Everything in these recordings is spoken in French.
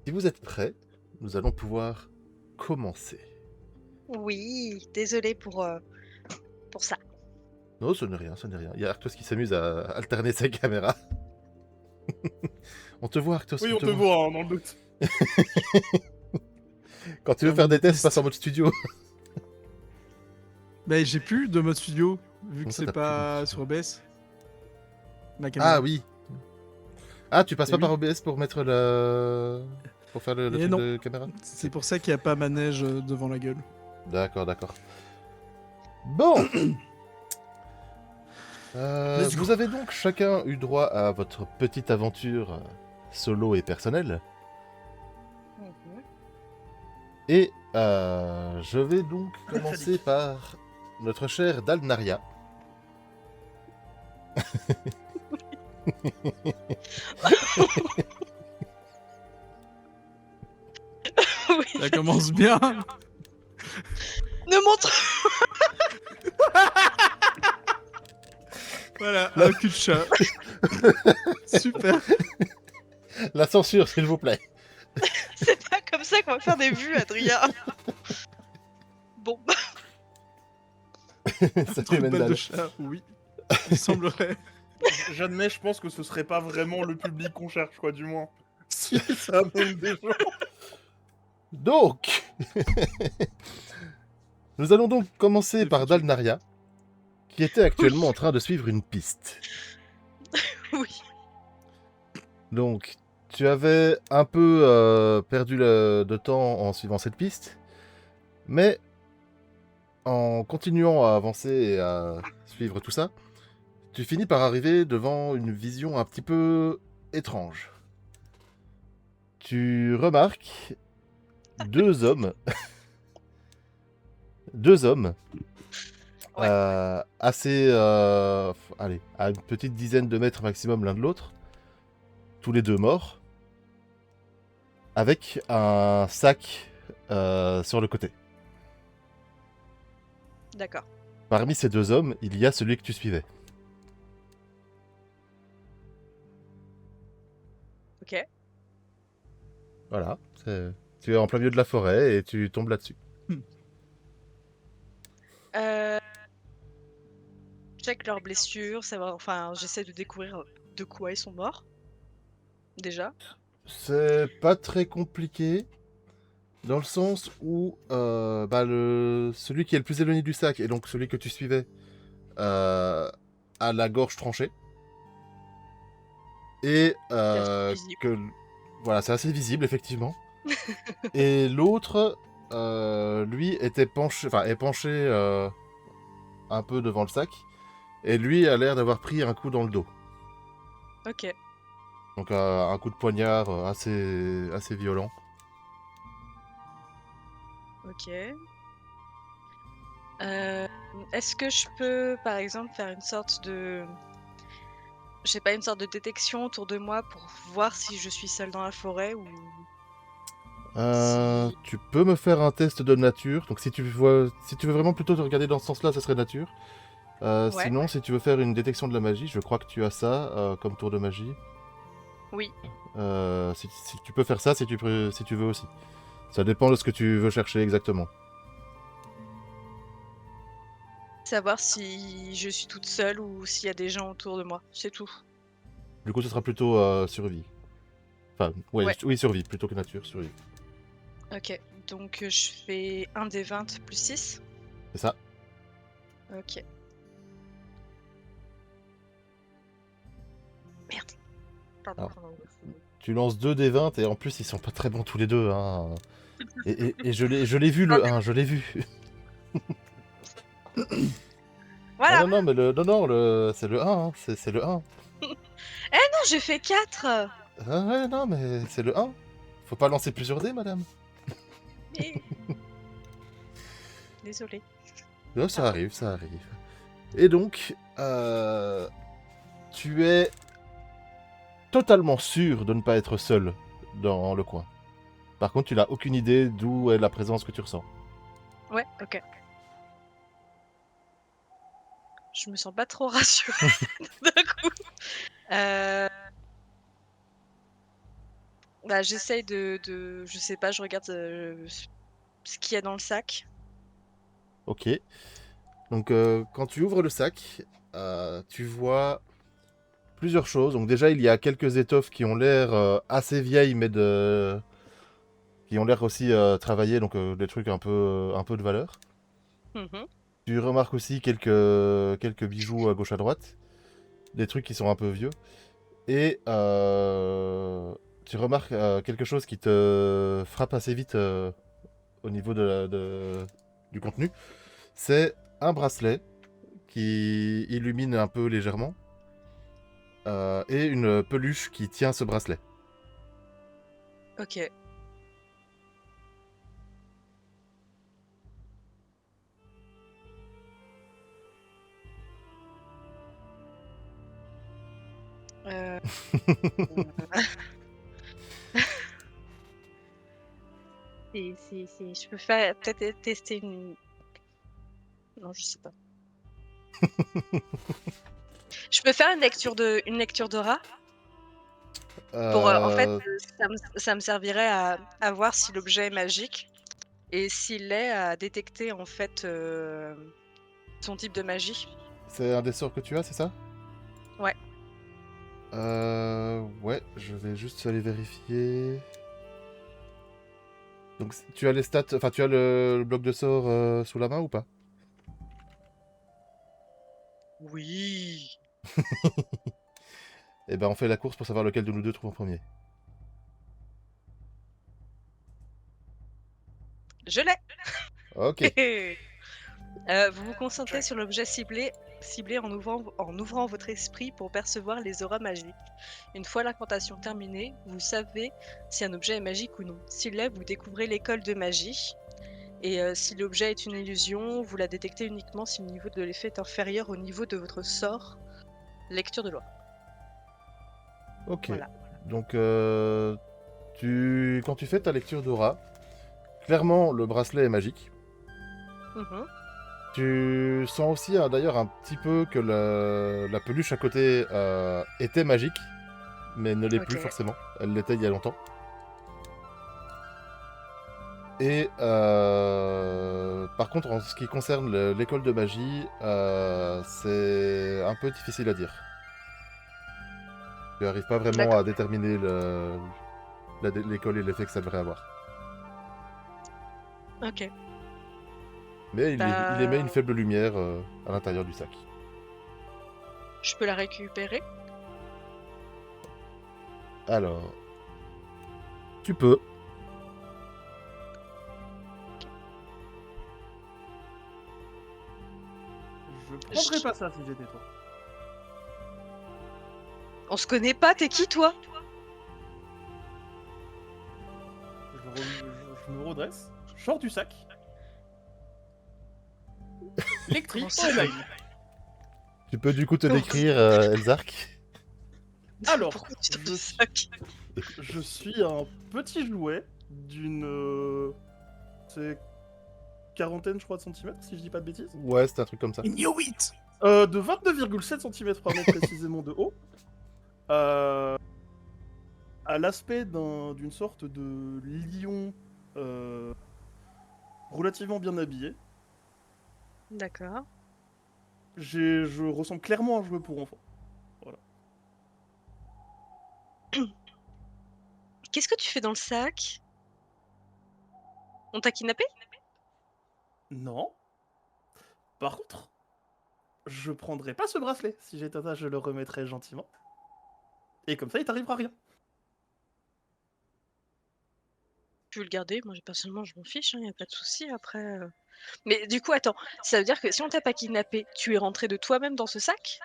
Si vous êtes prêts, nous allons pouvoir commencer. Oui, désolée pour ça. Non, ce n'est rien, ce n'est rien. Il y a Arctos qui s'amuse à alterner sa caméra. On te voit, Arctos, Oui, on on te te voit. voit, hein, dans le doute. Quand tu veux faire des tests, passe en mode studio. Mais j'ai plus de mode studio, vu Comment que ça, c'est t'as plus de pas mode sur studio OBS. Ma caméra. Ah oui. Ah, tu passes Eh pas oui. par OBS pour mettre le... Pour faire le Et truc non. de caméra. C'est pour ça qu'il n'y a pas manège devant la gueule. D'accord, d'accord. Bon. Let's go. Vous avez donc chacun eu droit à votre petite aventure solo et personnelle. Mhm. Et je vais donc commencer par notre cher Dalnaria. Oui. Ça commence bien. Ne montre. Voilà, un cul de chat. Super. La censure, s'il vous plaît. C'est pas comme ça qu'on va faire des vues, Adrien. Bon, Ça Trop fait belle de Mendal. chat, oui. Il semblerait. J'admets, je pense que ce serait pas vraiment le public qu'on cherche, quoi, du moins. Si ça amène des gens. Donc, nous allons donc commencer par Dalnaria, qui était actuellement en train de suivre une piste. oui. Donc, tu avais un peu perdu de temps en suivant cette piste, mais en continuant à avancer et à suivre tout ça, tu finis par arriver devant une vision un petit peu étrange. Tu remarques deux hommes, deux hommes, Ouais. assez, allez, à une petite dizaine de mètres maximum l'un de l'autre, tous les deux morts, avec un sac sur le côté. D'accord. Parmi ces deux hommes, il y a celui que tu suivais. Ok. Voilà, tu es en plein milieu de la forêt et tu tombes là-dessus. Euh... Check leurs blessures, savoir. Enfin, j'essaie de découvrir de quoi ils sont morts. Déjà. C'est pas très compliqué, dans le sens où celui qui est le plus éloigné du sac, et donc celui que tu suivais, a la gorge tranchée. Et C'est assez visible. voilà, c'est assez visible, effectivement. Et l'autre, lui, est penché un peu devant le sac. Et lui a l'air d'avoir pris un coup dans le dos. Ok. Donc un coup de poignard assez violent. Ok. Est-ce que je peux, par exemple, faire une sorte de... Je sais pas, une sorte de détection autour de moi pour voir si je suis seule dans la forêt ou... Si- Tu peux me faire un test de nature. Donc si tu veux vraiment plutôt te regarder dans ce sens-là, ça serait nature. Ouais. Sinon, si tu veux faire une détection de la magie, je crois que tu as ça comme tour de magie. Oui. Si tu peux faire ça, si tu veux aussi. Ça dépend de ce que tu veux chercher exactement. Savoir si je suis toute seule ou s'il y a des gens autour de moi. C'est tout. Du coup, ce sera plutôt survie. Enfin, Ouais. oui, survie plutôt que nature, survie. Ok. Donc je fais un des 20 plus 6. C'est ça. Ok. Merde. Pardon. Alors. Tu lances 2 des 20 et en plus, ils sont pas très bons tous les deux. Hein. Et je l'ai vu le 1, je l'ai vu. Voilà. Ah non, mais c'est le 1, hein, c'est le 1. Non, j'ai fait 4. Ah ouais, non, mais c'est le 1. Faut pas lancer plusieurs dés, madame. Mais... Désolée. Non, ça arrive, ça arrive. Et donc, tu es totalement sûr de ne pas être seul dans le coin. Par contre, tu n'as aucune idée d'où est la présence que tu ressens. Ouais, ok. Je me sens pas trop rassurée d'un coup. Bah, j'essaye je sais pas, je regarde ce qu'il y a dans le sac. Ok. Donc, quand tu ouvres le sac, tu vois plusieurs choses. Donc, déjà, il y a quelques étoffes qui ont l'air assez vieilles, mais qui ont l'air aussi travaillées, donc des trucs un peu de valeur. Mhm. Tu remarques aussi quelques bijoux à gauche à droite, des trucs qui sont un peu vieux. Et tu remarques quelque chose qui te frappe assez vite au niveau du contenu. C'est un bracelet qui illumine un peu légèrement et une peluche qui tient ce bracelet. Ok. Euh, je peux faire peut-être tester une. Non, je sais pas. Je peux faire une lecture d'aura pour en fait, Euh, ça me servirait à voir si l'objet est magique et s'il est à détecter en fait son type de magie. c'est un des sorts que tu as, c'est ça? Ouais. Ouais, je vais juste aller vérifier. Donc tu as les stats, enfin tu as le bloc de sort sous la main ou pas? Oui. Eh ben on fait la course pour savoir lequel de nous deux trouve en premier. Je l'ai. Ok. Vous vous concentrez sur l'objet ciblé en ouvrant votre esprit pour percevoir les auras magiques. Une fois l'incantation terminée, vous savez si un objet est magique ou non. S'il l'est, vous découvrez l'école de magie. Et si l'objet est une illusion, vous la détectez uniquement si le niveau de l'effet est inférieur au niveau de votre sort. Lecture de loi. Ok. Voilà. Donc quand tu fais ta lecture d'aura, clairement le bracelet est magique. Mhm. Tu sens aussi d'ailleurs un petit peu que la peluche à côté était magique, mais ne l'est plus Ok. forcément. Elle l'était il y a longtemps. Et par contre, en ce qui concerne l'école de magie, c'est un peu difficile à dire. Tu n'arrives pas vraiment à D'accord. déterminer l'école et l'effet que ça devrait avoir. Ok. Mais il émet une Bah, faible lumière à l'intérieur du sac. je peux la récupérer. Alors, tu peux. Je prendrais pas ça si j'étais toi. On se connaît pas, t'es qui toi? Je me redresse, je sors du sac. Lectrice Comment ça online. Tu peux du coup te Comment décrire, Elzark. Alors, Pourquoi tu sors je du suis- sac? Je suis un petit jouet d'une. C'est quarantaine, je crois, de centimètres, si je dis pas de bêtises. Ouais, c'est un truc comme ça. De 29,7 centimètres pardon, précisément de haut. À l'aspect d'une sorte de lion euh, relativement bien habillé. D'accord. Je ressemble clairement à un jouet pour enfants. Voilà. Qu'est-ce que tu fais dans le sac? On t'a kidnappé? Non. Par contre, je prendrais pas ce bracelet. Si j'étais toi, je le remettrais gentiment. Et comme ça, il t'arrivera rien. Tu veux le garder? Moi, personnellement, je m'en fiche, y a pas de souci après. Mais du coup, attends, ça veut dire que si on t'a pas kidnappé, tu es rentré de toi-même dans ce sac?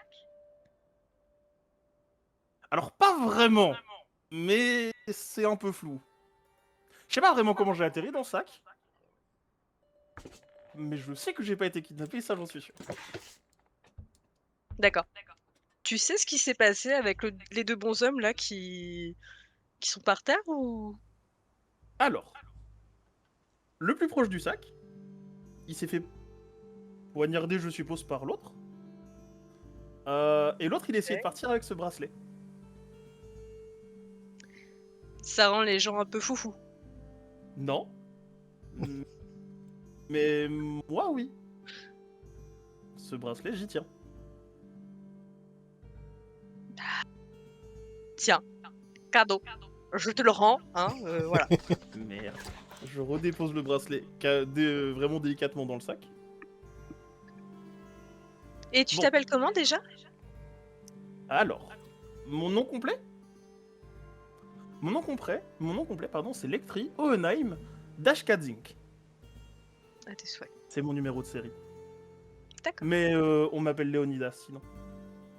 Alors, pas vraiment. Mais c'est un peu flou. Je sais pas vraiment comment j'ai atterri dans le sac. Mais je sais que j'ai pas été kidnappé, ça j'en suis sûr. D'accord. Tu sais ce qui s'est passé avec les deux bonshommes là qui sont par terre ou? Alors, le plus proche du sac, il s'est fait poignarder, je suppose, par l'autre. Et l'autre, il a essayé de partir avec ce bracelet. Ça rend les gens un peu foufou. Non. Mm, Mais moi, oui. Ce bracelet, j'y tiens. Tiens, cadeau. Je te le rends, hein, voilà. Merde. Je redépose le bracelet vraiment délicatement dans le sac. Et tu Bon. t'appelles comment déjà? Alors, mon nom complet, pardon, c'est Lectri Hohenheim Dashkadzink. À tes souhaits. C'est mon numéro de série. D'accord. Mais on m'appelle Léonidas sinon.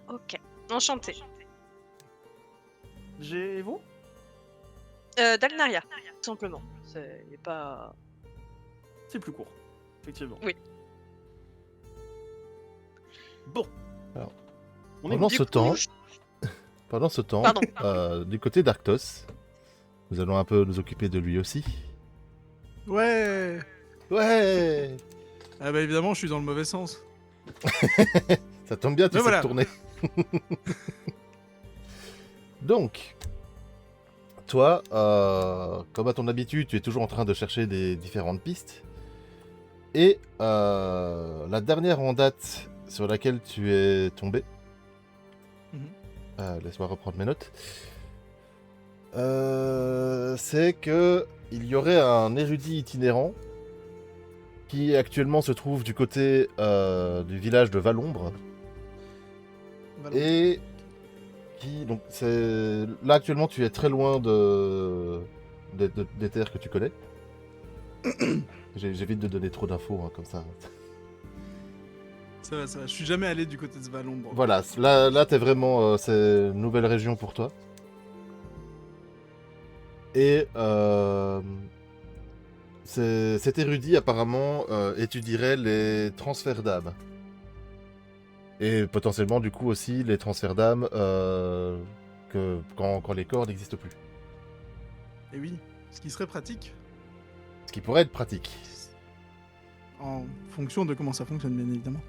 Ok. Enchanté. J'ai vous Dalnaria, tout simplement. C'est pas... C'est plus court, effectivement. Oui. Bon. Alors, On est pendant bon. ce temps, pendant ce temps, Pardon. du côté d'Arctos, nous allons un peu nous occuper de lui aussi. Ouais. Ouais. Ah bah évidemment, je suis dans le mauvais sens. Ça tombe bien, tu Mais sais voilà. tourner. Donc, toi, comme à ton habitude, tu es toujours en train de chercher des différentes pistes. Et la dernière en date sur laquelle tu es tombé, laisse-moi reprendre mes notes, c'est que il y aurait un érudit itinérant qui actuellement se trouve du côté du village de Valombre. Voilà. Et qui, donc, c'est là actuellement tu es très loin des terres que tu connais. J'évite de donner trop d'infos hein, comme ça. Ça va, ça va. Je suis jamais allé du côté de Valombre. Voilà, là t'es vraiment, c'est une nouvelle région pour toi. Et cet érudit apparemment étudierait les transferts d'âme. Et potentiellement du coup aussi les transferts d'âme quand les corps n'existent plus. Et oui, ce qui serait pratique Ce qui pourrait être pratique. en fonction de comment ça fonctionne, bien évidemment.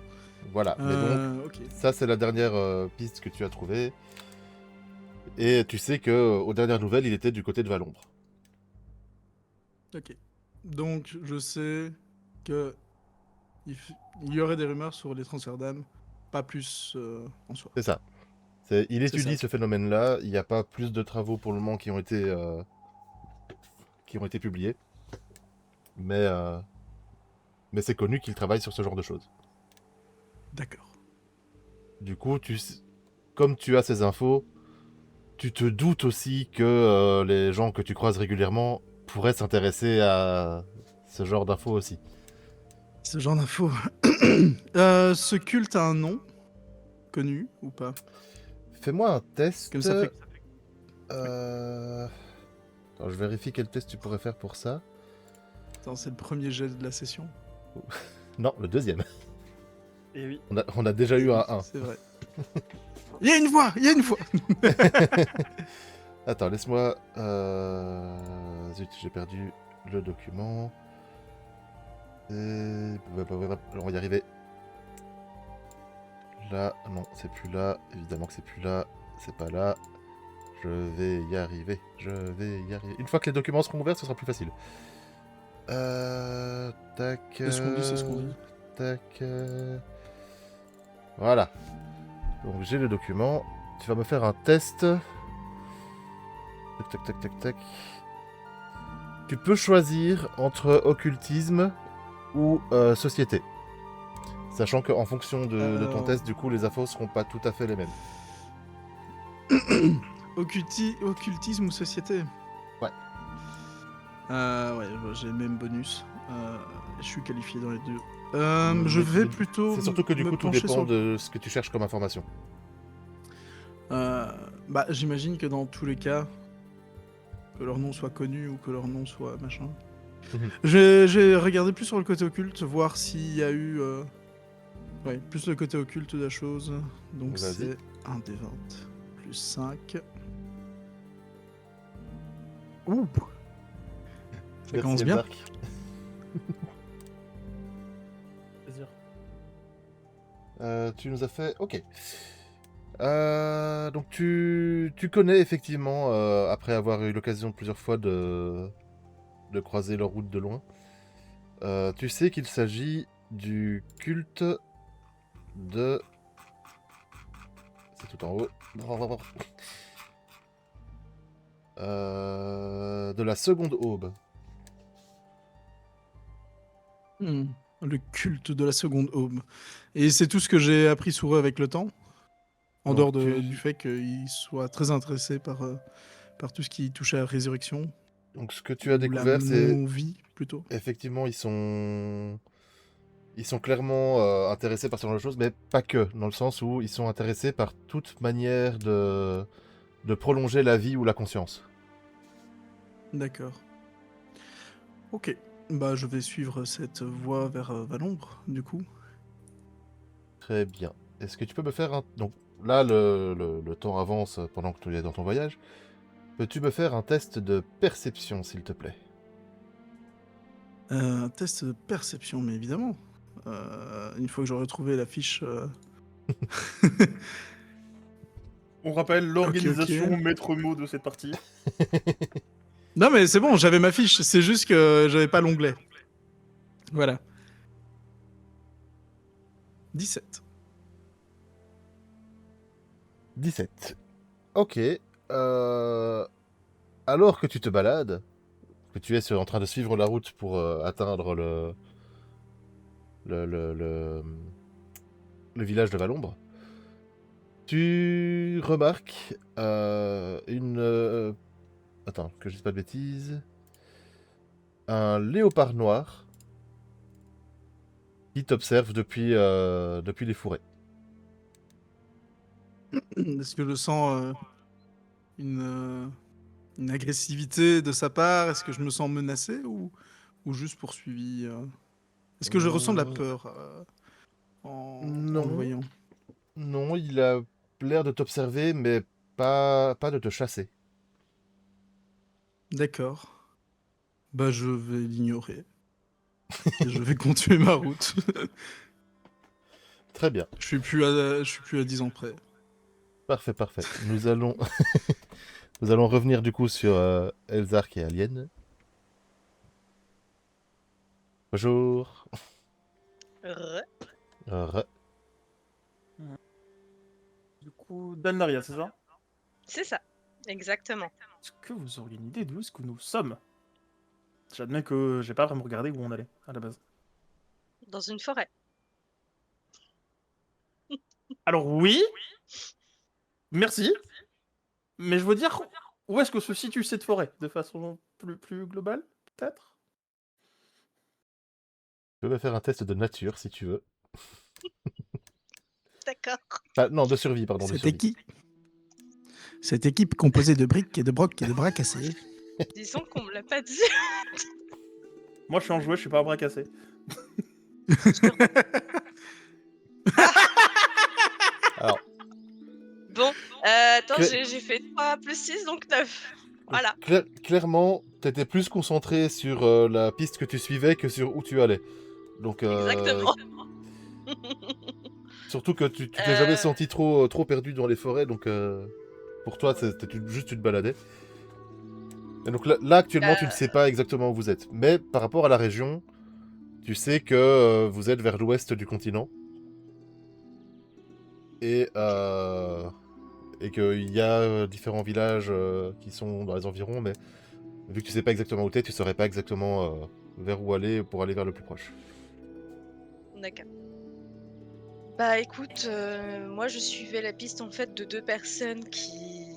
Voilà, mais donc Ok. ça c'est la dernière piste que tu as trouvée. Et tu sais que aux dernières nouvelles il était du côté de Valombre. Ok. Donc, je sais que il y aurait des rumeurs sur les transferts d'âme, pas plus en soi. C'est ça. Il C'est étudie ça. ce phénomène-là. Il n'y a pas plus de travaux pour le moment qui ont été publiés. Mais c'est connu qu'il travaille sur ce genre de choses. D'accord. Du coup, comme tu as ces infos, tu te doutes aussi que les gens que tu croises régulièrement pourraient s'intéresser à ce genre d'infos aussi. Ce genre d'infos. Ce culte a un nom connu ou pas? Fais-moi un test. Comme ça fait. Attends, je vérifie quel test tu pourrais faire pour ça. Attends, c'est le premier jet de la session. Non, le deuxième. Et oui. On a déjà eu un 1. C'est vrai. Il y a une voix. Il y a une voix. Attends, laisse-moi... Zut, j'ai perdu le document. On va y arriver. Là, non, c'est plus là. Évidemment que c'est plus là. C'est pas là. Je vais y arriver. Une fois que les documents seront ouverts, ce sera plus facile. Tac... C'est ce qu'on dit, c'est ce qu'on dit. Tac... Voilà. Donc j'ai le document. Tu vas me faire un test. Tac, tac, tac, tac. Tu peux choisir entre occultisme ou société. Sachant qu'en fonction de ton test, du coup, les infos seront pas tout à fait les mêmes. Occultisme ou société? Ouais. Ouais, j'ai le même bonus. Je suis qualifié dans les deux. Je vais plutôt. C'est surtout que du me coup, tout pencher dépend sur- de ce que tu cherches comme information. Bah, j'imagine que dans tous les cas, que leur nom soit connu ou que leur nom soit machin. Mhm. J'ai regardé plus sur le côté occulte, voir s'il y a eu. Ouais, plus le côté occulte de la chose. Donc Vas-y. c'est un des 20 plus 5. Ouh! Ça Merci, commence bien. Elzark. Plaisir. Tu nous as fait... Ok. Donc tu connais effectivement, après avoir eu l'occasion plusieurs fois de croiser leur route de loin, tu sais qu'il s'agit du culte de... C'est tout en haut. De la seconde aube. Le culte de la seconde aube. Et c'est tout ce que j'ai appris sur eux avec le temps. En Donc, dehors du fait qu'ils soient très intéressés par tout ce qui touche à la résurrection. Donc ce que tu as ou découvert, la c'est non-vie, plutôt. effectivement ils sont clairement intéressés par ce genre de choses, mais pas que, dans le sens où ils sont intéressés par toute manière de prolonger la vie ou la conscience. D'accord. Ok. Bah, je vais suivre cette voie vers Valombre, du coup. Très bien. Est-ce que tu peux me faire un... Donc là, le temps avance pendant que tu es dans ton voyage. Peux-tu me faire un test de perception, s'il te plaît? Un test de perception, mais évidemment. Une fois que j'aurai trouvé la fiche... On rappelle l'organisation Ok. maître mot de cette partie. Non, mais c'est bon, j'avais ma fiche. C'est juste que j'avais pas l'onglet. Voilà. 17. 17. Ok. Alors que tu te balades, que tu es en train de suivre la route pour atteindre le village de Valombre, tu remarques une... attends, que je dise pas de bêtises. Un léopard noir qui t'observe depuis les fourrés. Est-ce que je sens une agressivité de sa part? Est-ce que je me sens menacé ou juste poursuivi Est-ce que je ressens de la peur en le Non, voyant? non, il a l'air de t'observer, mais pas de te chasser. D'accord. Bah, je vais l'ignorer. Et je vais continuer ma route. Très bien, Je suis plus à 10 ans près. parfait, parfait. Nous allons, nous allons revenir du coup sur Elzark et Alien. Bonjour. Re. Re. Du coup, Dalnaria, c'est ça? C'est ça, exactement. Est-ce que vous auriez une idée d'où est-ce que nous sommes? J'admets que j'ai pas vraiment regardé où on allait, à la base. Dans une forêt. Alors oui, merci, mais je veux dire, où est-ce que se situe cette forêt? De façon plus globale, peut-être? Je vais faire un test de nature si tu veux. D'accord. Ah, non, de survie, pardon, de survie. Cette équipe composée de briques et de brocs et de bras cassés. Disons qu'on me l'a pas dit. Moi, je suis un jouet, je suis pas un bras cassé. Alors, Bon, attends, Clé- j'ai fait 3 plus 6, donc 9. Voilà. clairement, t'étais plus concentré sur la piste que tu suivais que sur où tu allais. Donc, Exactement. surtout que tu t'es jamais senti trop perdu dans les forêts, donc pour toi, c'était juste tu te baladais. Et donc là, actuellement, tu ne sais pas exactement où vous êtes. Mais par rapport à la région, tu sais que vous êtes vers l'ouest du continent. Et qu'il y a différents villages qui sont dans les environs, mais vu que tu sais pas exactement où t'es, tu saurais pas exactement vers où aller pour aller vers le plus proche. D'accord. Bah écoute, moi je suivais la piste en fait de 2 personnes qui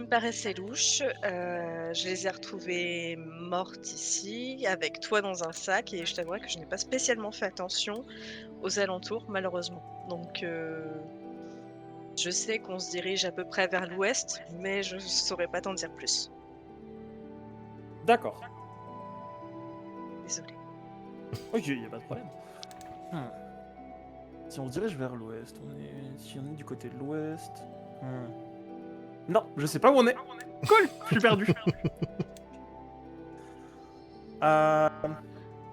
me paraissaient louches. Je les ai retrouvées mortes ici, avec toi dans un sac, et je t'avouerai que je n'ai pas spécialement fait attention aux alentours, malheureusement. Donc je sais qu'on se dirige à peu près vers l'ouest, mais je saurais pas t'en dire plus. D'accord. Désolée. Ok, y a pas de problème. Si on se dirige vers l'ouest, si on est du côté de l'ouest... Non, je sais pas où on est. Cool, je suis perdu.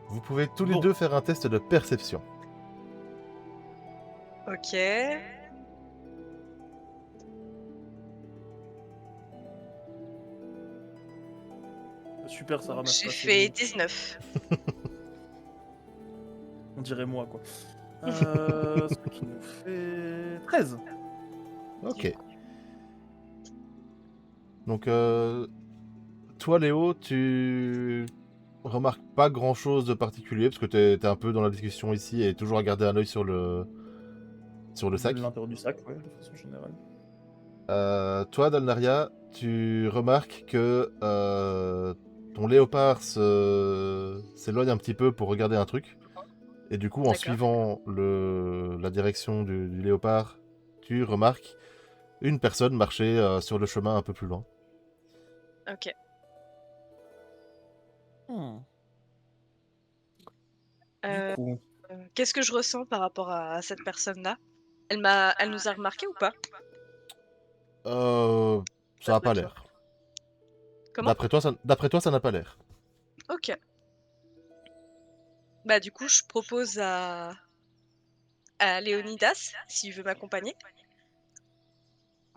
Vous pouvez tous les Bon. deux faire un test de perception. Ok. Super, ça Donc, ramasse j'ai pas. c'est fait bon. 19. On dirait moi, quoi. Ce qui nous fait 13. Ok. Donc, toi, Léo, tu remarques pas grand-chose de particulier, parce que t'es un peu dans la discussion ici et toujours à garder un œil sur le sac. L'intérieur du sac, ouais, de façon générale. Toi, Dalnaria, tu remarques que ton léopard s'éloigne un petit peu pour regarder un truc. Et du coup, en D'accord. suivant la direction du léopard, tu remarques une personne marcher sur le chemin un peu plus loin. Ok. Euh, Du coup, Qu'est-ce que je ressens par rapport à cette personne-là? Elle nous a remarqué ou pas? Ça n'a D'après pas toi. l'air. Comment? D'après toi, ça n'a pas l'air. Ok. Bah du coup, je propose à Léonidas, s'il veut m'accompagner.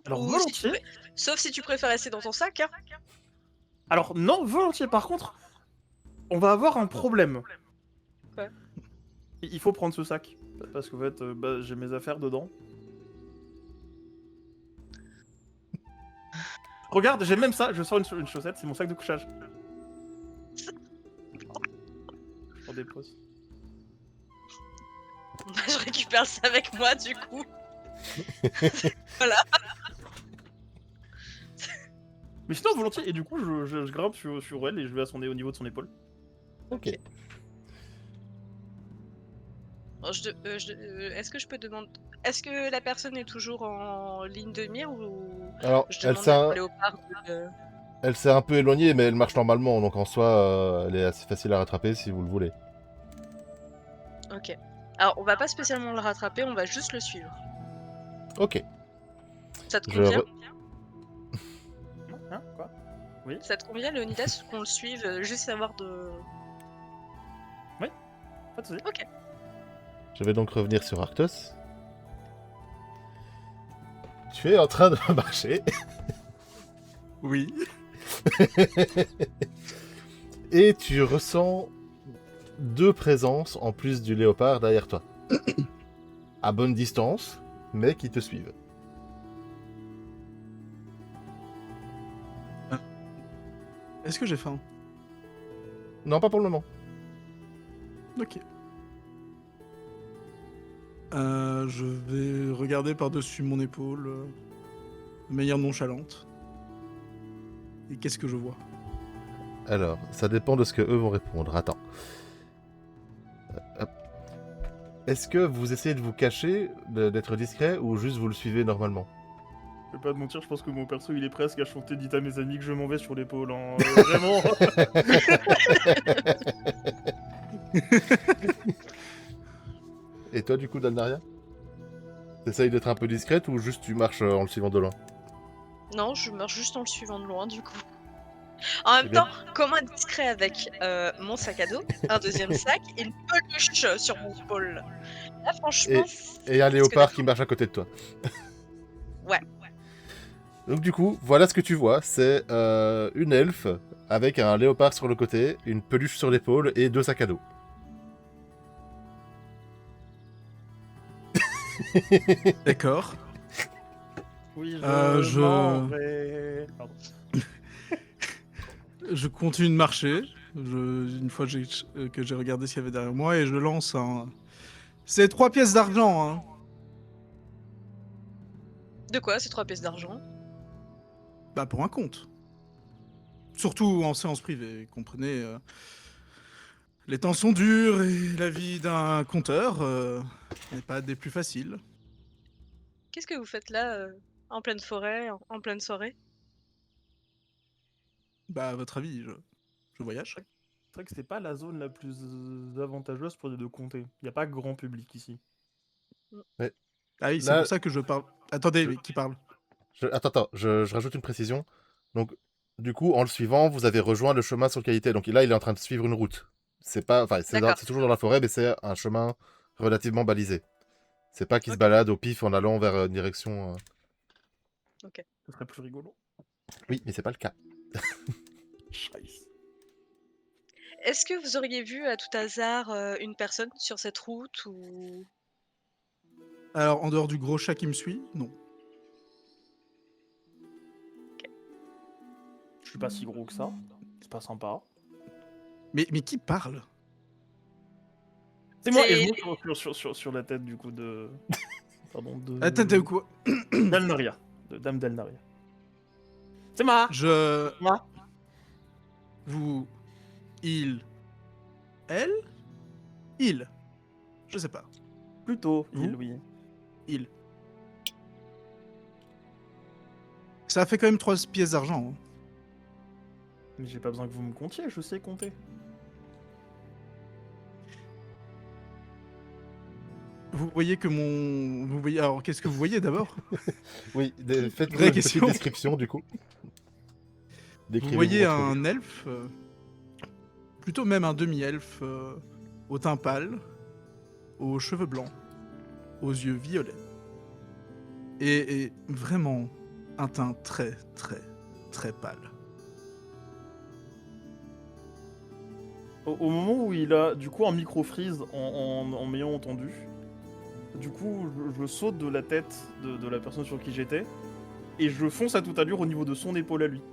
alors Ou si tu volontiers. Sauf si tu préfères rester dans ton sac, hein. Alors non, volontiers. Par contre, on va avoir un problème. Quoi? Il faut prendre ce sac. Parce qu'en fait, j'ai mes affaires dedans. Regarde, j'ai même ça. Je sors une chaussette, c'est mon sac de couchage. Je dépose. Je récupère ça avec moi, du coup. Voilà. Mais sinon, volontiers. Et du coup, je grimpe sur elle et je vais au niveau de son épaule. Ok. Est-ce que je peux demander... Est-ce que la personne est toujours en ligne de mire ou Alors, je elle demande à mon s'est léopard de... elle s'est un peu éloignée, mais elle marche normalement, donc en soi, elle est assez facile à rattraper si vous le voulez. Ok. Alors, on va pas spécialement le rattraper, on va juste le suivre. Ok. Ça te Je convient? re- Hein? Quoi? Oui? Ça te convient, Léonidas, qu'on le suive, juste savoir de... Pas de soucis. Ok. Je vais donc revenir sur Arctos. Tu es en train de marcher Oui. et tu ressens deux présences en plus du léopard derrière toi. À bonne distance, mais qui te suivent. Est-ce que j'ai faim? Non, pas pour le moment. Ok. Je vais regarder par-dessus mon épaule de manière nonchalante. Et qu'est-ce que je vois? Alors, ça dépend de ce que eux vont répondre. Attends. Hop. Est-ce que vous essayez de vous cacher, d'être discret, ou juste vous le suivez normalement? Je vais pas te mentir, je pense que mon perso il est presque à chanter dites à mes amis que je m'en vais sur l'épaule. Hein. Vraiment. Et toi, du coup, Dalnaria? T'essayes d'être un peu discrète ou juste tu marches en le suivant de loin? Non, je marche juste en le suivant de loin, du coup. En même Eh bien- temps, comment être discret avec mon sac à dos, un deuxième sac et une peluche sur mon épaule? Là, franchement... Et un qu'est-ce que léopard la- qui marche à côté de toi. Ouais. Donc du coup, voilà ce que tu vois. C'est une elfe avec un léopard sur le côté, une peluche sur l'épaule et deux sacs à dos. D'accord. Oui, je- m'en vais. Pardon. Je continue de marcher. Une fois que j'ai regardé ce qu'il y avait derrière moi, et je lance un. C'est 3 pièces d'argent, hein. De quoi, ces 3 pièces d'argent? Bah, pour un compte. Surtout en séance privée, comprenez. Les temps sont durs et la vie d'un compteur n'est pas des plus faciles. Qu'est-ce que vous faites là, en pleine forêt, en pleine soirée? Bah, à votre avis, je voyage. C'est vrai que c'est pas la zone la plus avantageuse pour les deux comtés. Il y a pas grand public ici. Ah oui, c'est Là, pour ça que je parle. Attendez, je- mais qui parle? Attends, je rajoute une précision. Donc, du coup, en le suivant, vous avez rejoint le chemin sur qualité. Donc là, il est en train de suivre une route. C'est pas, enfin, D'accord. c'est toujours dans la forêt, mais c'est un chemin relativement balisé. C'est pas qu'ils se Ok. baladent au pif en allant vers une direction. Ce serait plus rigolo. Oui, mais c'est pas le cas. Scheiße. Est-ce que vous auriez vu à tout hasard une personne sur cette route ou... Alors, en dehors du gros chat qui me suit, non. Je suis pas si gros que ça. C'est pas sympa. Mais qui parle? C'est moi, et je C'est- monte sur la tête du coup de. Pardon, de. Attends, t'es quoi? Dalnaria. De Dame Dalnaria. C'est moi! Je... Moi! Vous... Il... Elle? Il. Je sais pas. Plutôt, Vous? il, oui. Il. Ça a fait quand même 3 pièces d'argent. Hein. Mais j'ai pas besoin que vous me comptiez, je sais compter. Vous voyez que mon... Vous voyez... Alors, qu'est-ce que vous voyez d'abord? Oui, faites-nous Vraie une petite question. description du coup. Vous Décrivez-vous voyez entre vous. un elfe, plutôt même un demi-elfe, au teint pâle, aux cheveux blancs, aux yeux violets, et vraiment un teint très très très pâle. Au moment où il a du coup un micro-freeze en m'ayant entendu, du coup je saute de la tête de la personne sur qui j'étais et je fonce à toute allure au niveau de son épaule à lui.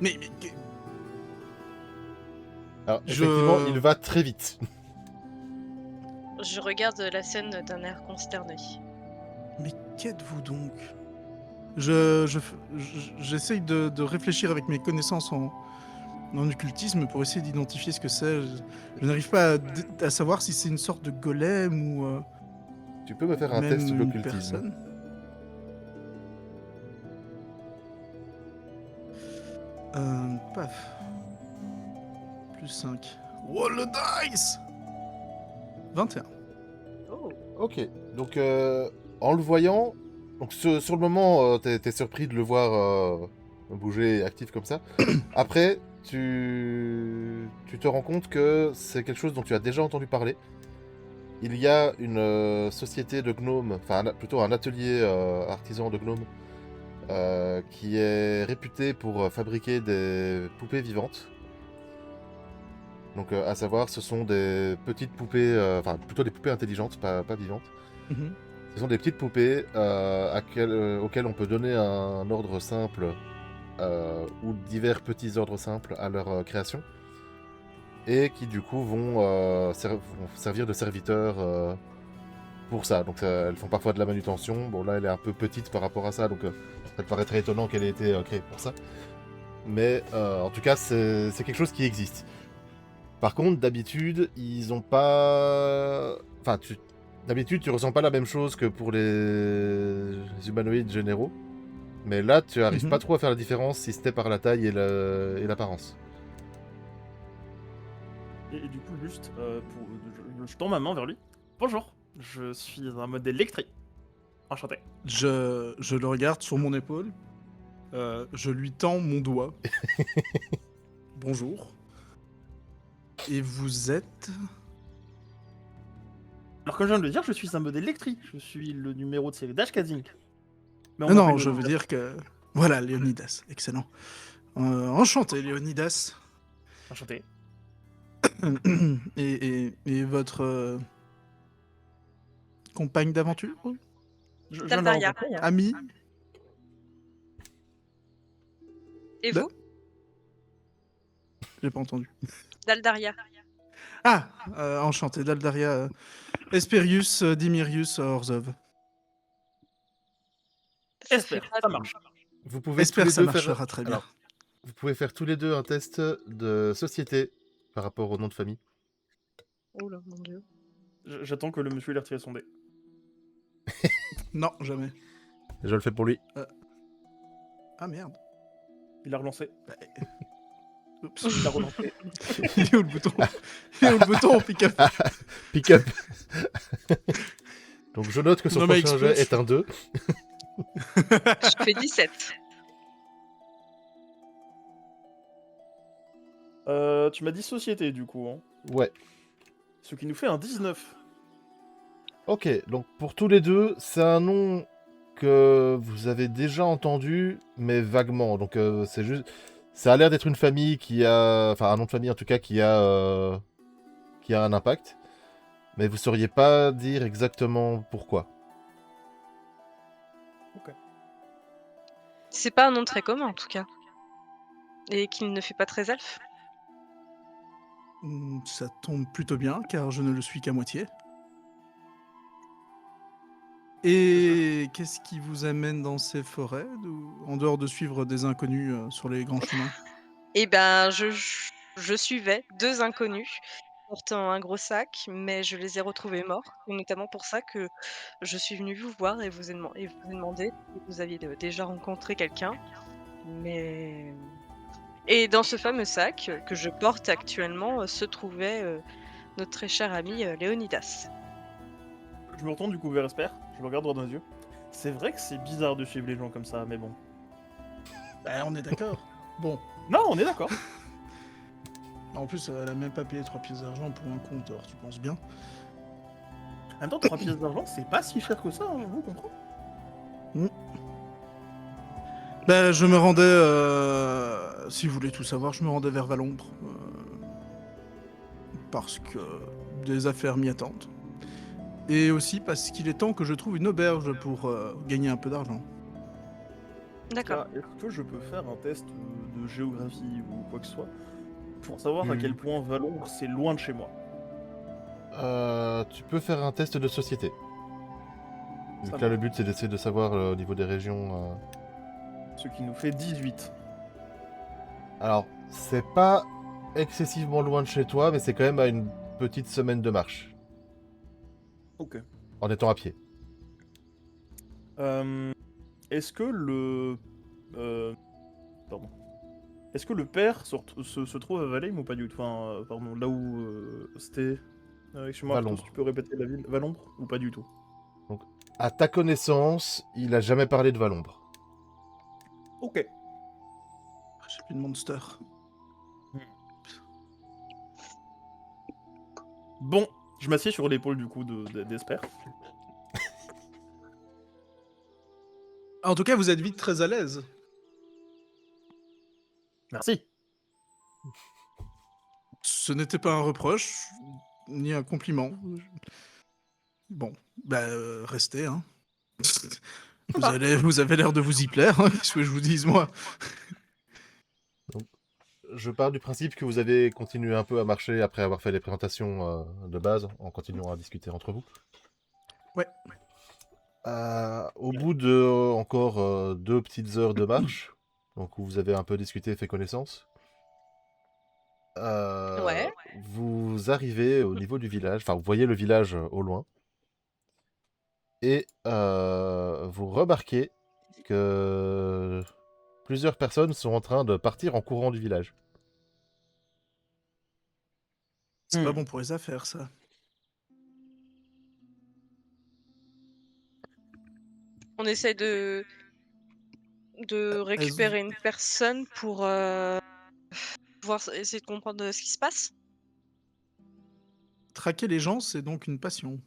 Mais Alors, Je- effectivement, il va très vite. Je regarde la scène d'un air consterné. mais qu'êtes-vous donc? J'essaye de réfléchir avec mes connaissances en occultisme pour essayer d'identifier ce que c'est. Je n'arrive pas à savoir si c'est une sorte de golem ou Tu peux me faire un même test une d'occultisme. personne. Paf. Plus 5. Roll the dice 21. Oh, Ok, donc en le voyant, donc sur le moment, t'es surpris de le voir bouger actif comme ça. Après, tu te rends compte que c'est quelque chose dont tu as déjà entendu parler. Il y a une société de gnomes, enfin plutôt un atelier artisan de gnomes, qui est réputé pour fabriquer des poupées vivantes. Donc, à savoir, ce sont des petites poupées, enfin plutôt des poupées intelligentes, pas vivantes. Mhm. Ce sont des petites poupées auxquelles on peut donner un ordre simple ou divers petits ordres simples à leur création. Et qui du coup vont servir de serviteurs pour ça. Donc elles font parfois de la manutention. Bon là elle est un peu petite par rapport à ça, donc ça te paraît très étonnant qu'elle ait été créée pour ça. Mais en tout cas c'est quelque chose qui existe. Par contre d'habitude ils ont pas... Enfin d'habitude tu ressens pas la même chose que pour les humanoïdes généraux. Mais là tu arrives pas trop à faire la différence si c'était par la taille et l'apparence. Et du coup juste, je tends ma main vers lui. Bonjour, je suis un modèle Lectri. Enchanté. Je le regarde sur mon épaule. Je lui tends mon doigt. Bonjour. Et vous êtes... Alors comme je viens de le dire, je suis un modèle Lectri. Je suis le numéro de série d'Ashkazing. Mais on Non, m'appelle je veux Leonidas. dire que... Voilà, Léonidas. Excellent. Enchanté, Léonidas. Enchanté. Et votre compagne d'aventure? Je Daldaria. la rencontre, hein. Amie? Et Bah- vous? J'ai pas entendu. Daldaria. Ah, enchanté, Daldaria. Esperius Dimirius Orzov. Ça Esper, fait pas ça de- marche. Vous pouvez tous Espère les ça deux faire... marchera très bien. Alors, vous pouvez faire tous les deux un test de société par rapport au nom de famille. Oh là, mon dieu. J'attends que le monsieur ait retiré son dé. Non, jamais. Je le fais pour lui. Ah merde. Il a relancé. Oups. Il a relancé. Il est où le bouton? Il est où le bouton, pick-up? Pick up. Donc je note que son Non, mais prochain explose. jet est un 2. Je fais 17. Tu m'as dit société du coup, hein. Ouais. Ce qui nous fait un 19. Ok, donc pour tous les deux, c'est un nom que vous avez déjà entendu, mais vaguement. Donc c'est juste, ça a l'air d'être une famille qui a, enfin un nom de famille en tout cas qui a un impact, mais vous sauriez pas dire exactement pourquoi. C'est pas un nom très commun en tout cas. Et qu'il ne fait pas très elfe. Ça tombe plutôt bien, car je ne le suis qu'à moitié. Et qu'est-ce qui vous amène dans ces forêts, en dehors de suivre des inconnus sur les grands chemins? Et ben, je suivais 2 inconnus portant un gros sac, mais je les ai retrouvés morts. C'est notamment pour ça que je suis venue vous voir et vous ai demandé si vous aviez déjà rencontré quelqu'un. Mais et dans ce fameux sac que je porte actuellement, se trouvait, notre très cher ami, Léonidas. Je me retourne du coup vers Esper, je le regarde droit dans les yeux. C'est vrai que c'est bizarre de suivre les gens comme ça, mais bon. Bah, on est d'accord. Bon, Non, on est d'accord. en plus, elle a même pas payé 3 pièces d'argent pour un compte, alors tu penses bien. En même temps, 3 pièces d'argent, c'est pas si cher que ça, hein, vous comprenez? Bah, je me rendais, si vous voulez tout savoir, je me rendais vers Valombre. Parce que des affaires m'y attendent. Et aussi parce qu'il est temps que je trouve une auberge pour gagner un peu d'argent. D'accord. Est-ce que je peux faire un test de géographie ou quoi que ce soit pour savoir à quel point Valombre c'est loin de chez moi? Tu peux faire un test de société. Ça Donc là, va. le but c'est d'essayer de savoir au niveau des régions. Ce qui nous fait 18. Alors, c'est pas excessivement loin de chez toi, mais c'est quand même à une petite semaine de marche, Ok. en étant à pied. Est-ce que le... Pardon. Est-ce que le père se trouve à Valheim ou pas du tout? Enfin, pardon, là où c'était... Excuse-moi Arthos, Valombre. tu peux répéter la ville? Valombre ou pas du tout? Donc, à ta connaissance, il a jamais parlé de Valombre. Ok. J'ai plus de monster. Bon, je m'assieds sur l'épaule du coup d'Esper. En tout cas, vous êtes vite très à l'aise. Merci. Ce n'était pas un reproche, ni un compliment. Bon, bah, restez, hein. Vous avez l'air de vous y plaire, hein, qu'est-ce que je vous dise, moi? Je pars du principe que vous avez continué un peu à marcher après avoir fait les présentations de base, en continuant à discuter entre vous. Ouais. Au bout de encore 2 petites heures de marche, donc où vous avez un peu discuté, fait connaissance, Ouais. vous arrivez au niveau du village, enfin vous voyez le village au loin, et vous remarquez que plusieurs personnes sont en train de partir en courant du village. C'est pas bon pour les affaires, ça. On essaye de récupérer une personne pour, essayer de comprendre, ce qui se passe? Traquer les gens, c'est donc une passion.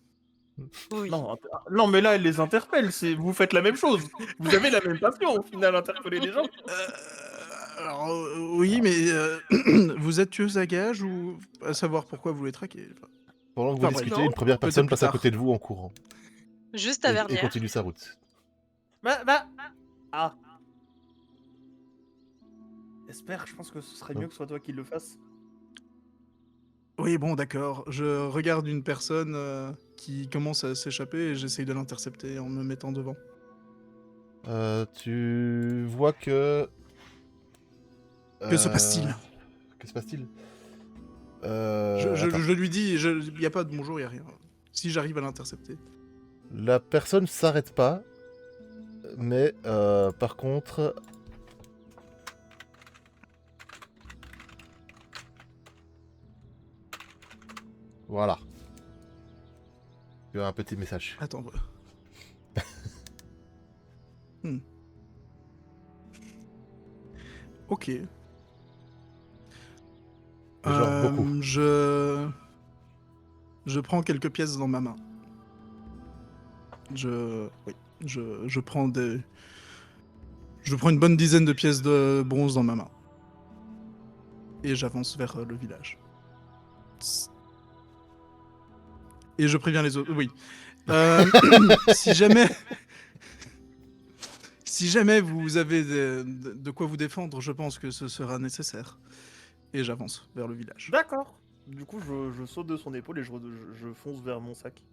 Oui. Non, mais là, elle les interpelle, vous faites la même chose. Vous avez la même passion au final, interpeller les gens. Alors, oui, mais vous êtes tueuse à gages ou à savoir pourquoi vous les traquez? Pendant que vous Enfin, bref. discutez, Non. une première Peut-être personne plus passe à tard. côté de vous en courant Juste et tavernière. continue sa route. Ah. Esper, je pense que ce serait mieux que ce soit toi qui le fasses. Oui, bon, d'accord. Je regarde une personne qui commence à s'échapper et j'essaye de l'intercepter en me mettant devant. Tu vois que... Que se passe-t-il? Que se passe-t-il Je lui dis, il n'y a pas de bonjour, il n'y a rien. Si j'arrive à l'intercepter. La personne s'arrête pas, mais par contre... Voilà. Tu as un petit message. Attends. Ok. Genre beaucoup. Je prends quelques pièces dans ma main. Je prends une bonne dizaine de pièces de bronze dans ma main. Et j'avance vers le village. Et je préviens les autres. Oui. Si jamais... Si jamais vous avez de quoi vous défendre, je pense que ce sera nécessaire. Et j'avance vers le village. D'accord. Du coup, je saute de son épaule et je fonce vers mon sac.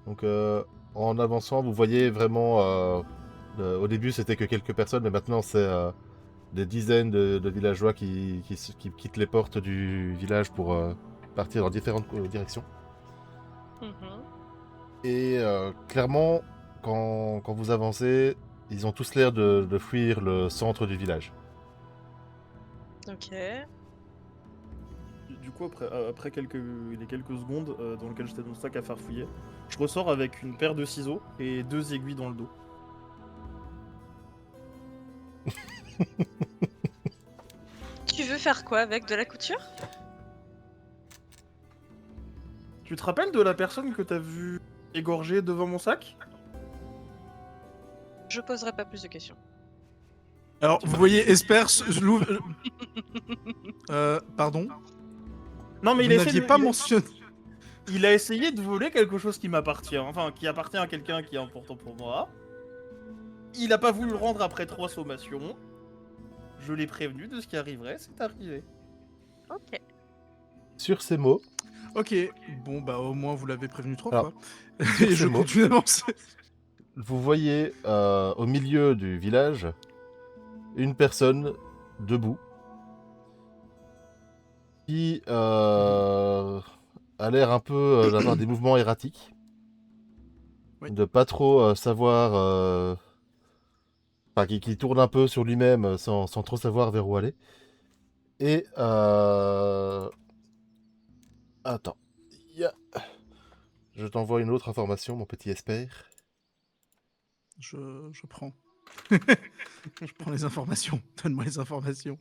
Donc, en avançant, vous voyez vraiment... au début, c'était que quelques personnes, mais maintenant, c'est des dizaines de villageois qui quittent les portes du village pour partir dans différentes directions. Mhm. Et clairement, quand vous avancez, ils ont tous l'air de fuir le centre du village. Ok. Du coup, après les quelques secondes dans lesquelles j'étais dans mon sac à farfouiller, je ressors avec une paire de ciseaux et 2 aiguilles dans le dos. Tu veux faire quoi avec de la couture? Tu te rappelles de la personne que t'as vue égorgée devant mon sac? Je poserai pas plus de questions. Alors, vous voyez Esper, je l'ouvre... pardon? Non, mais Vous n'aviez pas mentionné... Il a essayé de voler quelque chose qui m'appartient, enfin qui appartient à quelqu'un qui est important pour moi. Il a pas voulu le rendre après 3 sommations. Je l'ai prévenu de ce qui arriverait, c'est arrivé. Ok. Sur ces mots, Ok, bon bah au moins vous l'avez prévenu 3 Alors, fois. sur Et ces je mots- continue d'avancer. vous voyez au milieu du village une personne debout qui a l'air un peu d'avoir des mouvements erratiques, Oui. de pas trop savoir, enfin qui tourne un peu sur lui-même sans trop savoir vers où aller. Et attends, il y a- je t'envoie une autre information, mon petit Esper. Je prends. Je prends les informations. Donne-moi les informations.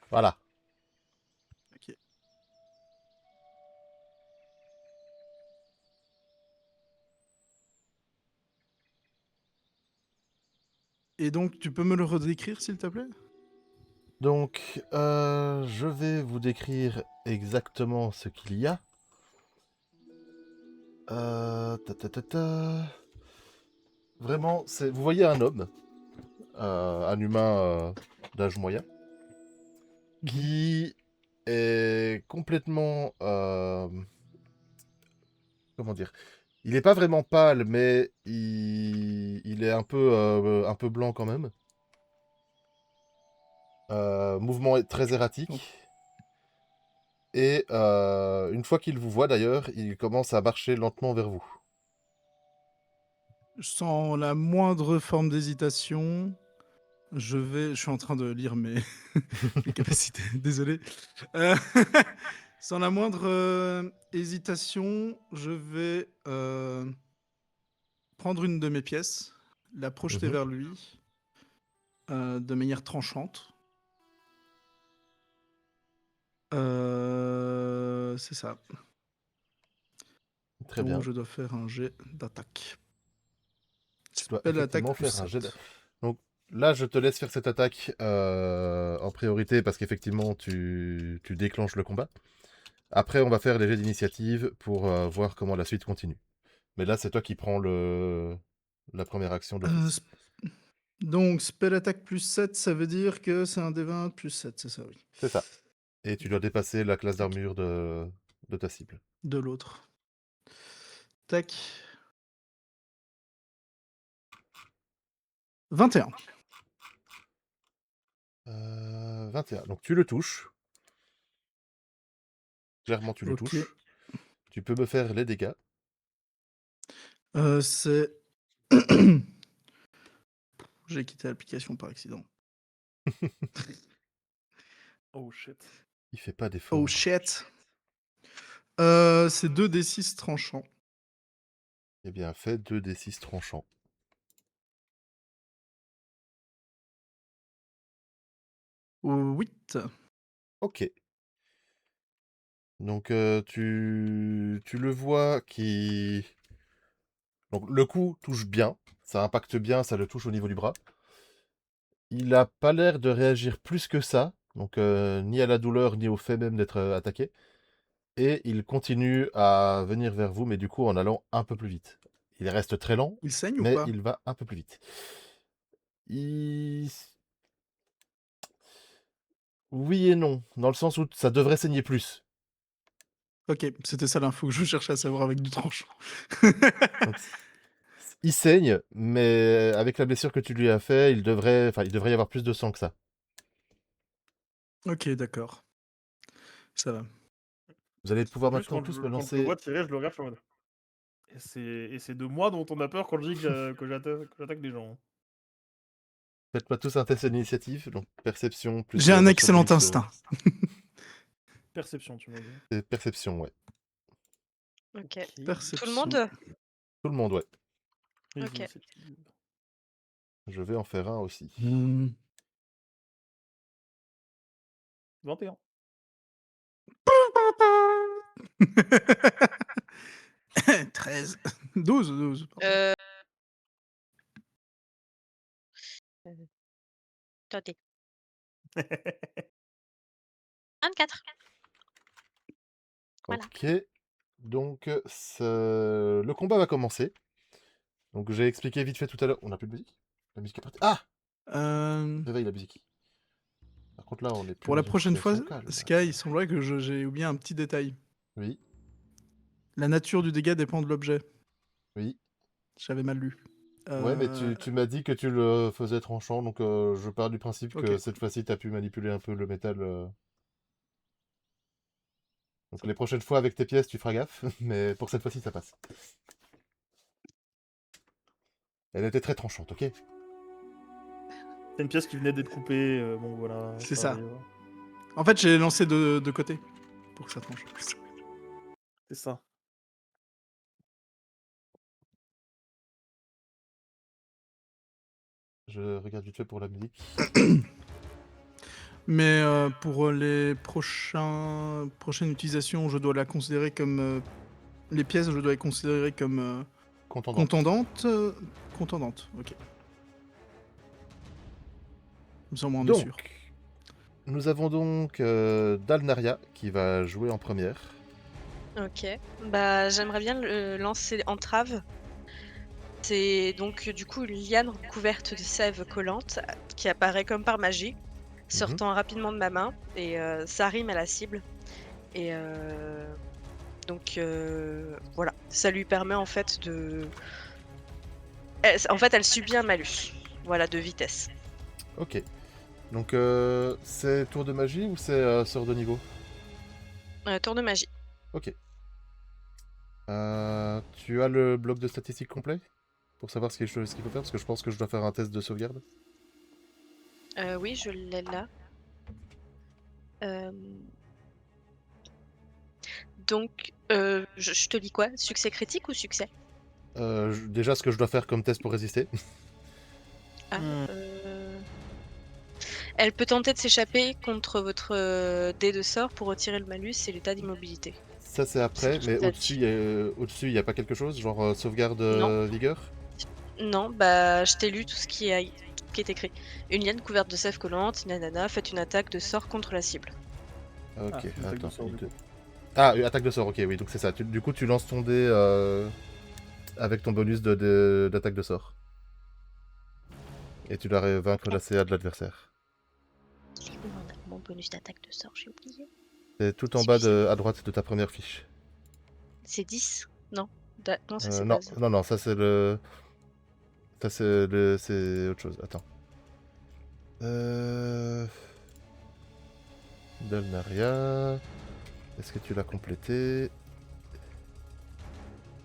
Voilà. Ok. Et donc, tu peux me le redécrire, s'il te plaît? Donc, je vais vous décrire exactement ce qu'il y a. Ta, ta, ta, ta. Vraiment, vous voyez un homme, un humain d'âge moyen, qui est complètement... comment dire? Il n'est pas vraiment pâle, mais il est un peu blanc quand même. Mouvement très erratique. Donc. Et une fois qu'il vous voit d'ailleurs, il commence à marcher lentement vers vous. Sans la moindre forme d'hésitation, je suis en train de lire mes capacités, désolé. Euh, Sans la moindre hésitation, je vais prendre une de mes pièces, la projeter Mhm. vers lui de manière tranchante. C'est ça. Très Donc bien. je dois faire un jet d'attaque. Tu dois Spell attaque effectivement plus faire un jet. 7. Donc là, je te laisse faire cette attaque en priorité parce qu'effectivement, tu déclenches le combat. Après, on va faire les jets d'initiative pour voir comment la suite continue. Mais là, c'est toi qui prends la première action d'office. Donc spell attaque plus 7, ça veut dire que c'est un D20 plus 7, c'est ça, oui. C'est ça. Et tu dois dépasser la classe d'armure de ta cible. De l'autre. Tac. 21. 21. Donc tu le touches. Clairement, tu le Ok. touches. Tu peux me faire les dégâts. C'est... J'ai quitté l'application par accident. Oh shit. Il fait pas d'effort. Oh shit. C'est 2d6 tranchants. Eh bien, fais 2d6 tranchants. 8. Ok. Donc tu le vois qui... Donc le coup touche bien, ça impacte bien, ça le touche au niveau du bras. Il a pas l'air de réagir plus que ça, donc ni à la douleur, ni au fait même d'être attaqué. Et il continue à venir vers vous, mais du coup en allant un peu plus vite. Il reste très lent, Il saigne ou mais pas? il va un peu plus vite. Il... Oui et non, dans le sens où ça devrait saigner plus. Ok, c'était ça l'info que je cherchais à savoir avec du tranchant. Donc, il saigne, mais avec la blessure que tu lui as fait, il devrait y avoir plus de sang que ça. Ok, d'accord. Ça va. Vous allez pouvoir Juste maintenant tous me quand je le lancer... vois tirer, je le regarde, je suis en mode. Et c'est de moi dont on a peur quand je dis que j'attaque des gens. Faites-moi tous un test d'initiative, donc perception plus J'ai un votre excellent bonus, instinct. Perception, tu m'as dit. c'est perception, ouais. Ok. Ok. Perception. Tout le monde? Tout le monde, ouais. Ok. Initiative. Je vais en faire un aussi. 21. 13. 12. Pardon. Euh... Attendez. 24. Voilà. Ok, donc le combat va commencer. Donc j'ai expliqué vite fait tout à l'heure. On n'a plus de musique? La musique est partie. Ah! Réveille la musique. Par contre là, on n'est plus Pour dans la une prochaine fois, situation calme. Sky, il semblerait que j'ai oublié un petit détail. Oui, La nature du dégât dépend de l'objet. oui. J'avais mal lu. Ouais, mais tu m'as dit que tu le faisais tranchant, donc je pars du principe que Ok. cette fois-ci, tu as pu manipuler un peu le métal. Donc les prochaines fois avec tes pièces, tu feras gaffe, mais pour cette fois-ci, ça passe. Elle était très tranchante, ok? C'est une pièce qui venait d'être coupée, bon voilà. C'est ça. arrive. En fait, j'ai lancé de côté pour que ça tranche. C'est ça. Je regarde vite fait pour la musique. Mais pour les prochaines utilisations, je dois la considérer comme... les pièces, je dois les considérer comme Contendant. contendantes. Contendantes, ok. Comme ça, au moins, on est sûr. Donc, nous avons donc Dalnaria qui va jouer en première. Ok. Bah, j'aimerais bien le lancer entrave. C'est donc du coup une liane couverte de sève collante qui apparaît comme par magie, sortant rapidement de ma main et ça rime à la cible. Et donc voilà, ça lui permet en fait de... elle subit un malus, voilà, de vitesse. Ok. Donc, c'est tour de magie ou c'est sort de niveau? Tour de magie. Ok. Tu as le bloc de statistiques complet? Pour savoir ce qu'il faut faire? Parce que je pense que je dois faire un test de sauvegarde. Oui, je l'ai là. Donc, je te lis quoi? Succès critique ou succès? Déjà, ce que je dois faire comme test pour résister. Ah, Elle peut tenter de s'échapper contre votre dé de sort pour retirer le malus et l'état d'immobilité. Ça, c'est après, tout mais ça au-dessus, il n'y a pas quelque chose? Genre sauvegarde Non. vigueur? Non, bah je t'ai lu tout ce qui est écrit. Une liane couverte de sève collante, nanana, faites une attaque de sort contre la cible. Ok, une attaque de attends. sort, du coup. Attaque de sort, ok, oui, donc c'est ça. Du coup, tu lances ton dé avec ton bonus d'attaque de sort. Et tu dois vaincre la CA de l'adversaire. Il est où mon bonus d'attaque de sort? J'ai oublié. C'est tout en bas à droite de ta première fiche. C'est 10? Non. Non, ça c'est Non, base. non, ça c'est le... Ça c'est autre chose, attends. Dolnaria... Est-ce que tu l'as complété?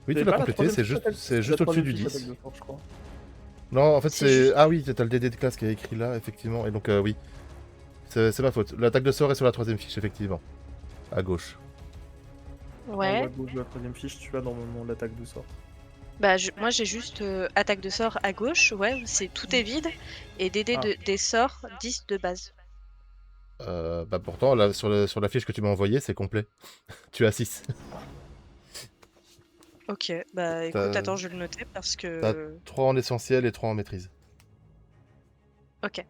Oui, tu l'as complété, c'est juste au-dessus du 10. Non, en fait C'est c'est... juste- Ah oui, t'as le DD de classe qui est écrit là, effectivement, et donc oui. C'est ma faute. L'attaque de sort est sur la troisième fiche, effectivement. À gauche. Ouais. À gauche de la troisième fiche, tu as normalement l'attaque de sort. Bah moi j'ai juste attaque de sort à gauche, ouais, tout est vide. Et DD des sorts 10 de base. Bah pourtant, là, sur la fiche que tu m'as envoyée, c'est complet. Tu as 6. Ok, bah écoute, T'as- attends, je vais le noter parce T'as que... 3 en essentiel et 3 en maîtrise. Ok,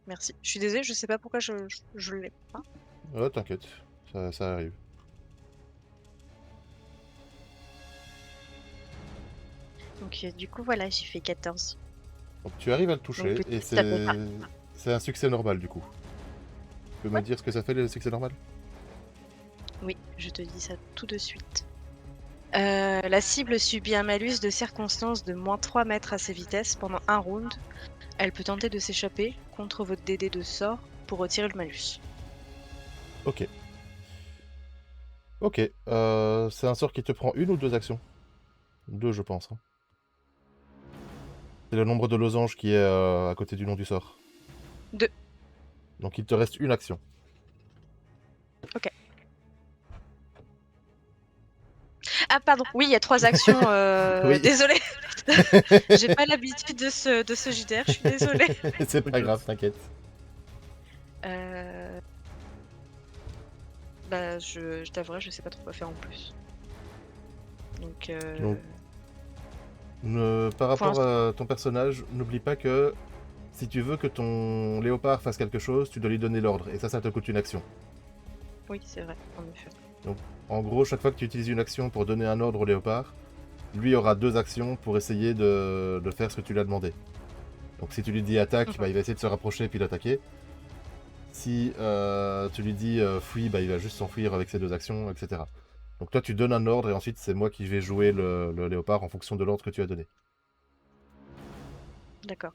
merci. Je suis désolée, je sais pas pourquoi je l'ai pas. Ouais, t'inquiète, ça arrive. Donc du coup, voilà, j'ai fait 14. Donc tu arrives à le Donc toucher et peut-être ça peut pas. c'est un succès normal du coup. Tu peux me dire ce que ça fait le succès normal? Oui, je te dis ça tout de suite. La cible subit un malus de circonstance de moins 3 mètres à sa vitesse pendant un round. Elle peut tenter de s'échapper contre votre DD de sort pour retirer le malus. Ok. Ok, c'est un sort qui te prend 1 ou 2 actions? 2 je pense. Hein. C'est le nombre de losanges qui est à côté du nom du sort. 2. Donc il te reste 1 action. Ok. Ah pardon, oui, il y a 3 actions. Oui. Désolée. J'ai pas l'habitude de ce JDR, je suis désolée. C'est pas grave, t'inquiète. Bah, je t'avouerai, je sais pas trop quoi faire en plus. Donc, Par Pour rapport à ton personnage, n'oublie pas que si tu veux que ton léopard fasse quelque chose, tu dois lui donner l'ordre. Et ça te coûte 1 action. oui, c'est vrai, en effet. En gros, chaque fois que tu utilises une action pour donner un ordre au léopard, lui aura 2 actions pour essayer de faire ce que tu lui as demandé. Donc si tu lui dis attaque, bah, il va essayer de se rapprocher puis l'attaquer. Si tu lui dis fuis, bah, il va juste s'enfuir avec ses 2 actions, etc. Donc toi tu donnes un ordre et ensuite c'est moi qui vais jouer le léopard en fonction de l'ordre que tu as donné. D'accord.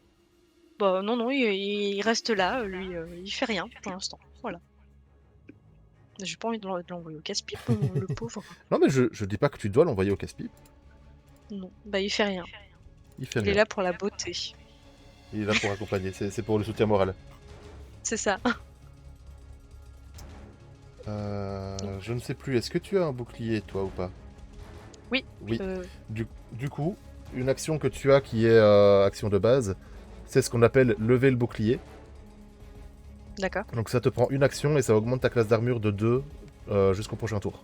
Bah, non, il reste là, lui, il fait rien pour l'instant. Voilà. J'ai pas envie de l'envoyer au casse-pipe, le pauvre. Non mais je dis pas que tu dois l'envoyer au casse-pipe, Non, bah, il fait rien. il fait Il rien. est là pour la beauté. Il est là pour accompagner, c'est pour le soutien moral. C'est ça. Je ne sais plus, est-ce que tu as un bouclier toi ou pas? Oui. Oui. Du coup, une action que tu as qui est action de base, c'est ce qu'on appelle lever le bouclier. D'accord. Donc ça te prend 1 action et ça augmente ta classe d'armure de 2 jusqu'au prochain tour.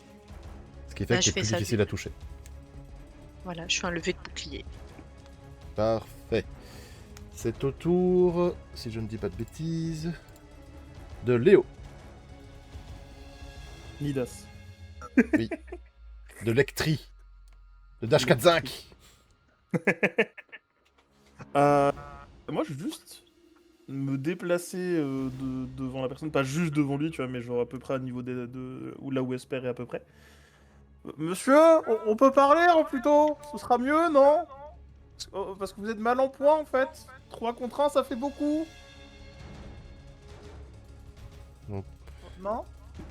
Ce qui fait Bah, que je c'est fais plus ça, difficile à toucher. Voilà, je fais un lever de bouclier. Parfait. C'est au tour, si je ne dis pas de bêtises, de Léo. Midas. Oui. De Lectri. De Dash 4-5. Moi, je veux juste me déplacer devant la personne, pas juste devant lui, tu vois, mais genre à peu près à niveau ou là où Esper est à peu près. Monsieur, on peut parler plutôt? Ce sera mieux, non? Parce que vous êtes mal en point en fait. 3 contre 1, ça fait beaucoup. Donc, Non?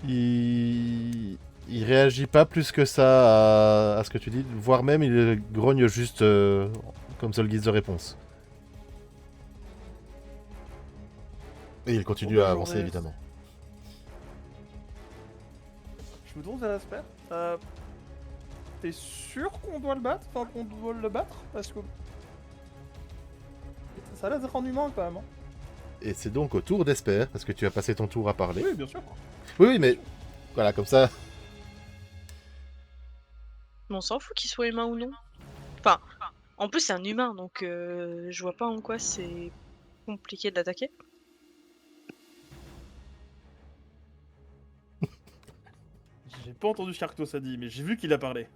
il réagit pas plus que ça à ce que tu dis, voire même il grogne juste comme seule guise de réponse. Et il continue à avancer évidemment. Je me tourne vers Esper. T'es sûr qu'on doit le battre? Enfin, qu'on doit le battre? Parce que... ça a l'air d'être en humain quand même. Hein. Et c'est donc au tour d'Esper, parce que tu as passé ton tour à parler. Oui, bien sûr. Oui, mais voilà, comme ça. Mais on s'en fout qu'il soit humain ou non. Enfin, en plus, c'est un humain, donc je vois pas en quoi c'est compliqué de l'attaquer. J'ai pas entendu ce qu'Arctos a dit, mais j'ai vu qu'il a parlé.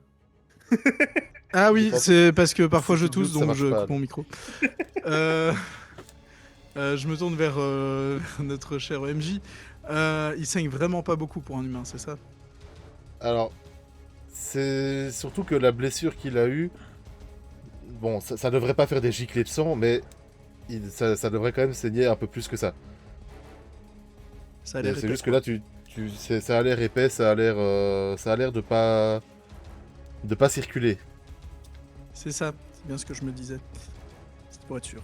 Ah oui, c'est parce que parfois Si je tu doutes, tousse, ça donc marche je pas, coupe mon micro. Je me tourne vers notre cher OMJ. Il saigne vraiment pas beaucoup pour un humain, c'est ça? Alors, c'est surtout que la blessure qu'il a eue, bon, ça devrait pas faire des giclées de sang, mais ça devrait quand même saigner un peu plus que ça. Ça a l'air C'est épais, juste que quoi. là, ça a l'air épais, ça a l'air de pas circuler. C'est ça, c'est bien ce que je me disais. C'est pour être sûr.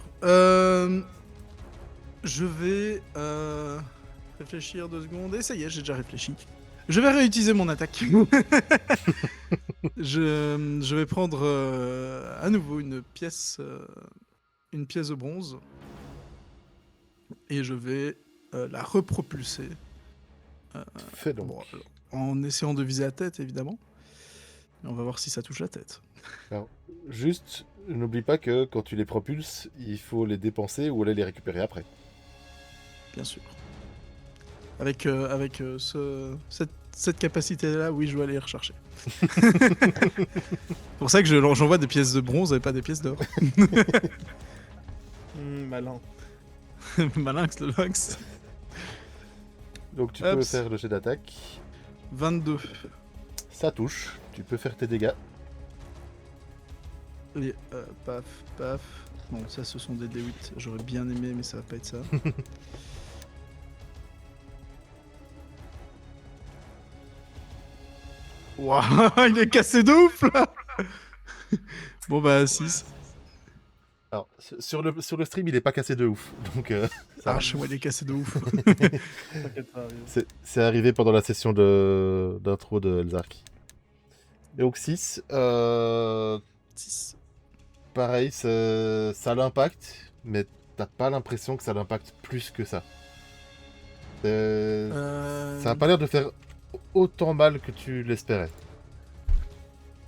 Je vais réfléchir 2 secondes. Et ça y est, j'ai déjà réfléchi. Je vais réutiliser mon attaque. je vais prendre à nouveau une pièce de bronze. Et je vais la repropulser Fais donc. Bon, alors, en essayant de viser la tête, évidemment. Et on va voir si ça touche la tête. Alors, juste, n'oublie pas que quand tu les propulses, il faut les dépenser ou aller les récupérer après. Bien sûr. Avec cette capacité-là, oui, je vais aller les rechercher. C'est pour ça que j'envoie des pièces de bronze et pas des pièces d'or. Malin. Malinx, le lynx. Donc tu peux Hops. faire le jet d'attaque. 22. Ça touche. Tu peux faire tes dégâts. Et paf, paf. Bon, ça, ce sont des D8. J'aurais bien aimé, mais ça va pas être ça. Waouh, il est cassé de ouf là. Bon bah 6. Alors, sur le stream, il est pas cassé de ouf. Donc, ça Ah, va. chez moi il est cassé de ouf. T'inquiète pas, arrive. C'est arrivé pendant la session d'intro de Elzark. Et donc 6, 6. pareil, ça l'impacte, mais t'as pas l'impression que ça l'impacte plus que ça. Ça a pas l'air de faire autant mal que tu l'espérais.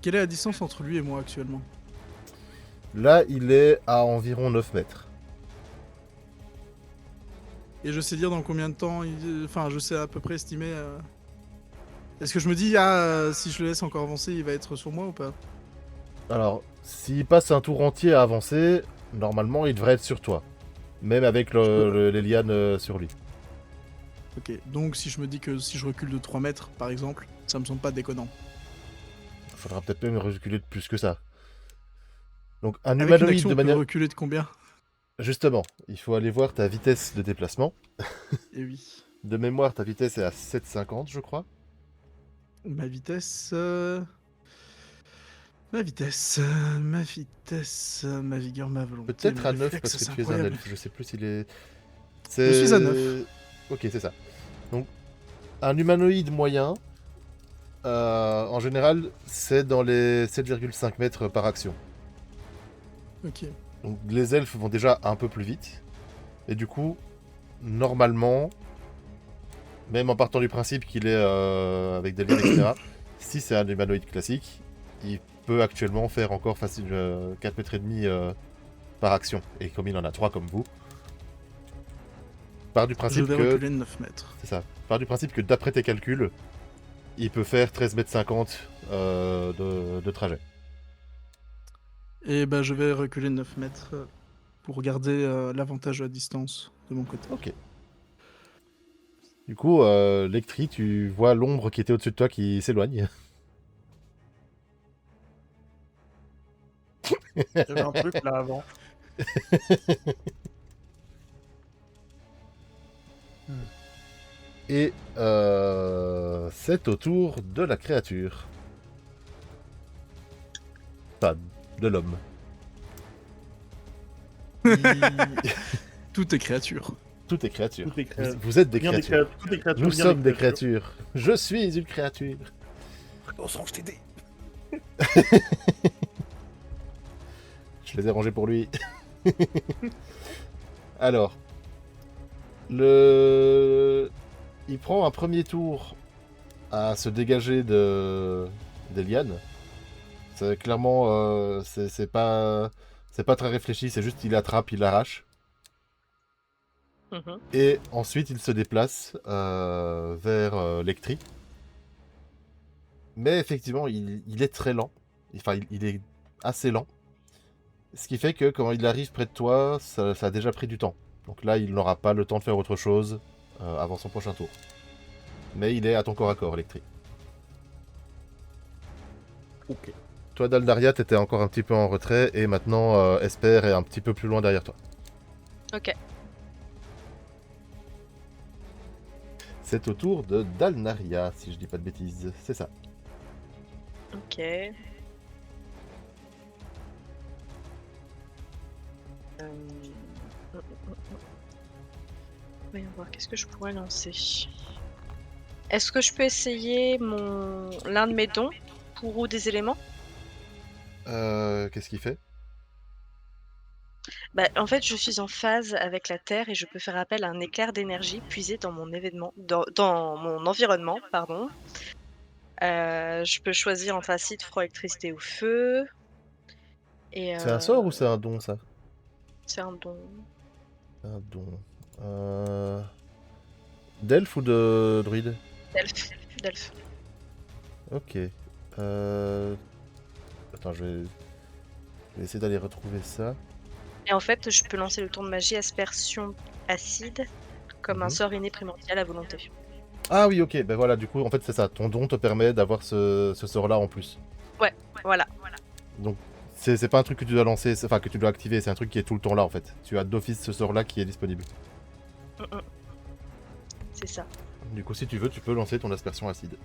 Quelle est la distance entre lui et moi actuellement? Là, il est à environ 9 mètres. Et je sais dire dans combien de temps Enfin, je sais à peu près estimer... Est-ce que je me dis, ah, si je le laisse encore avancer, il va être sur moi ou pas? Alors, s'il passe un tour entier à avancer, normalement, il devrait être sur toi. Même avec les lianes sur lui. Ok, donc si je me dis que si je recule de 3 mètres, par exemple, ça me semble pas déconnant. Il faudra peut-être même reculer de plus que ça. Donc, un Avec une humanoïde action, de on peut manière... reculer de combien? Justement, il faut aller voir ta vitesse de déplacement. Et oui. De mémoire, ta vitesse est à 7,50, je crois. Ma vitesse... Ma vitesse, ma vigueur, ma volonté. Peut-être mes à 9 réflexes, parce que c'est tu es un incroyable. elfe. Je sais plus s'il est... Je suis à 9. Ok, c'est ça. Donc, un humanoïde moyen, en général, c'est dans les 7,5 mètres par action. Ok. Donc les elfes vont déjà un peu plus vite. Et du coup, normalement, même en partant du principe qu'il est avec des liens, etc., si c'est un humanoïde classique, il peut actuellement faire encore facile 4 mètres et demi par action. Et comme il en a 3 comme vous, part du Je principe vais que... reculer de 9 mètres. C'est ça. Part du principe que d'après tes calculs, il peut faire 13,50 mètres de trajet. Et bah je vais reculer de 9 mètres pour garder l'avantage à distance de mon côté. Ok. Du coup, Lectri, tu vois l'ombre qui était au-dessus de toi qui s'éloigne. Il y avait un truc là avant. Et c'est au tour de la créature. Enfin, de l'homme. Tout est créature. Tout est créature. Tout est créature. Vous êtes des Bien des créatures. créatures. Toutes les créatures. Nous bien sommes des créatures. Je suis une créature. Oh, sans je t'aider. Je les ai rangés pour lui. Alors, il prend un premier tour à se dégager des lianes. C'est clairement, c'est pas très réfléchi. C'est juste il attrape, il arrache. Mhm. Et ensuite, il se déplace vers Lectri. Mais effectivement, il est très lent. Enfin, il est assez lent. Ce qui fait que quand il arrive près de toi, ça a déjà pris du temps. Donc là, il n'aura pas le temps de faire autre chose avant son prochain tour. Mais il est à ton corps à corps, Lectri. Ok. Toi, Daldaria, t'étais encore un petit peu en retrait. Et maintenant, Esper est un petit peu plus loin derrière toi. Ok. C'est au tour de Dalnaria, si je dis pas de bêtises. C'est ça. Ok. Voyons voir, qu'est-ce que je pourrais lancer. Est-ce que je peux essayer l'un de mes dons pour ou des éléments? Qu'est-ce qu'il fait? Bah, en fait, je suis en phase avec la Terre et je peux faire appel à un éclair d'énergie puisé dans mon événement dans mon environnement, pardon. Je peux choisir entre acide, froid, électricité ou feu et C'est un sort ou c'est un don, ça? c'est un don. Un don. D'elfe ou de druide? D'elfe. Ok. Attends, je vais essayer d'aller retrouver ça. Et en fait, je peux lancer le tour de magie aspersion acide comme un Mhm. sort inné primordial à volonté. Ah oui, ok, ben voilà, du coup, en fait, c'est ça. Ton don te permet d'avoir ce sort-là en plus. Ouais, voilà. Donc, c'est pas un truc que tu dois lancer, enfin, que tu dois activer, c'est un truc qui est tout le temps là, en fait. Tu as d'office ce sort-là qui est disponible. Mmh mh. C'est ça. Du coup, si tu veux, tu peux lancer ton aspersion acide.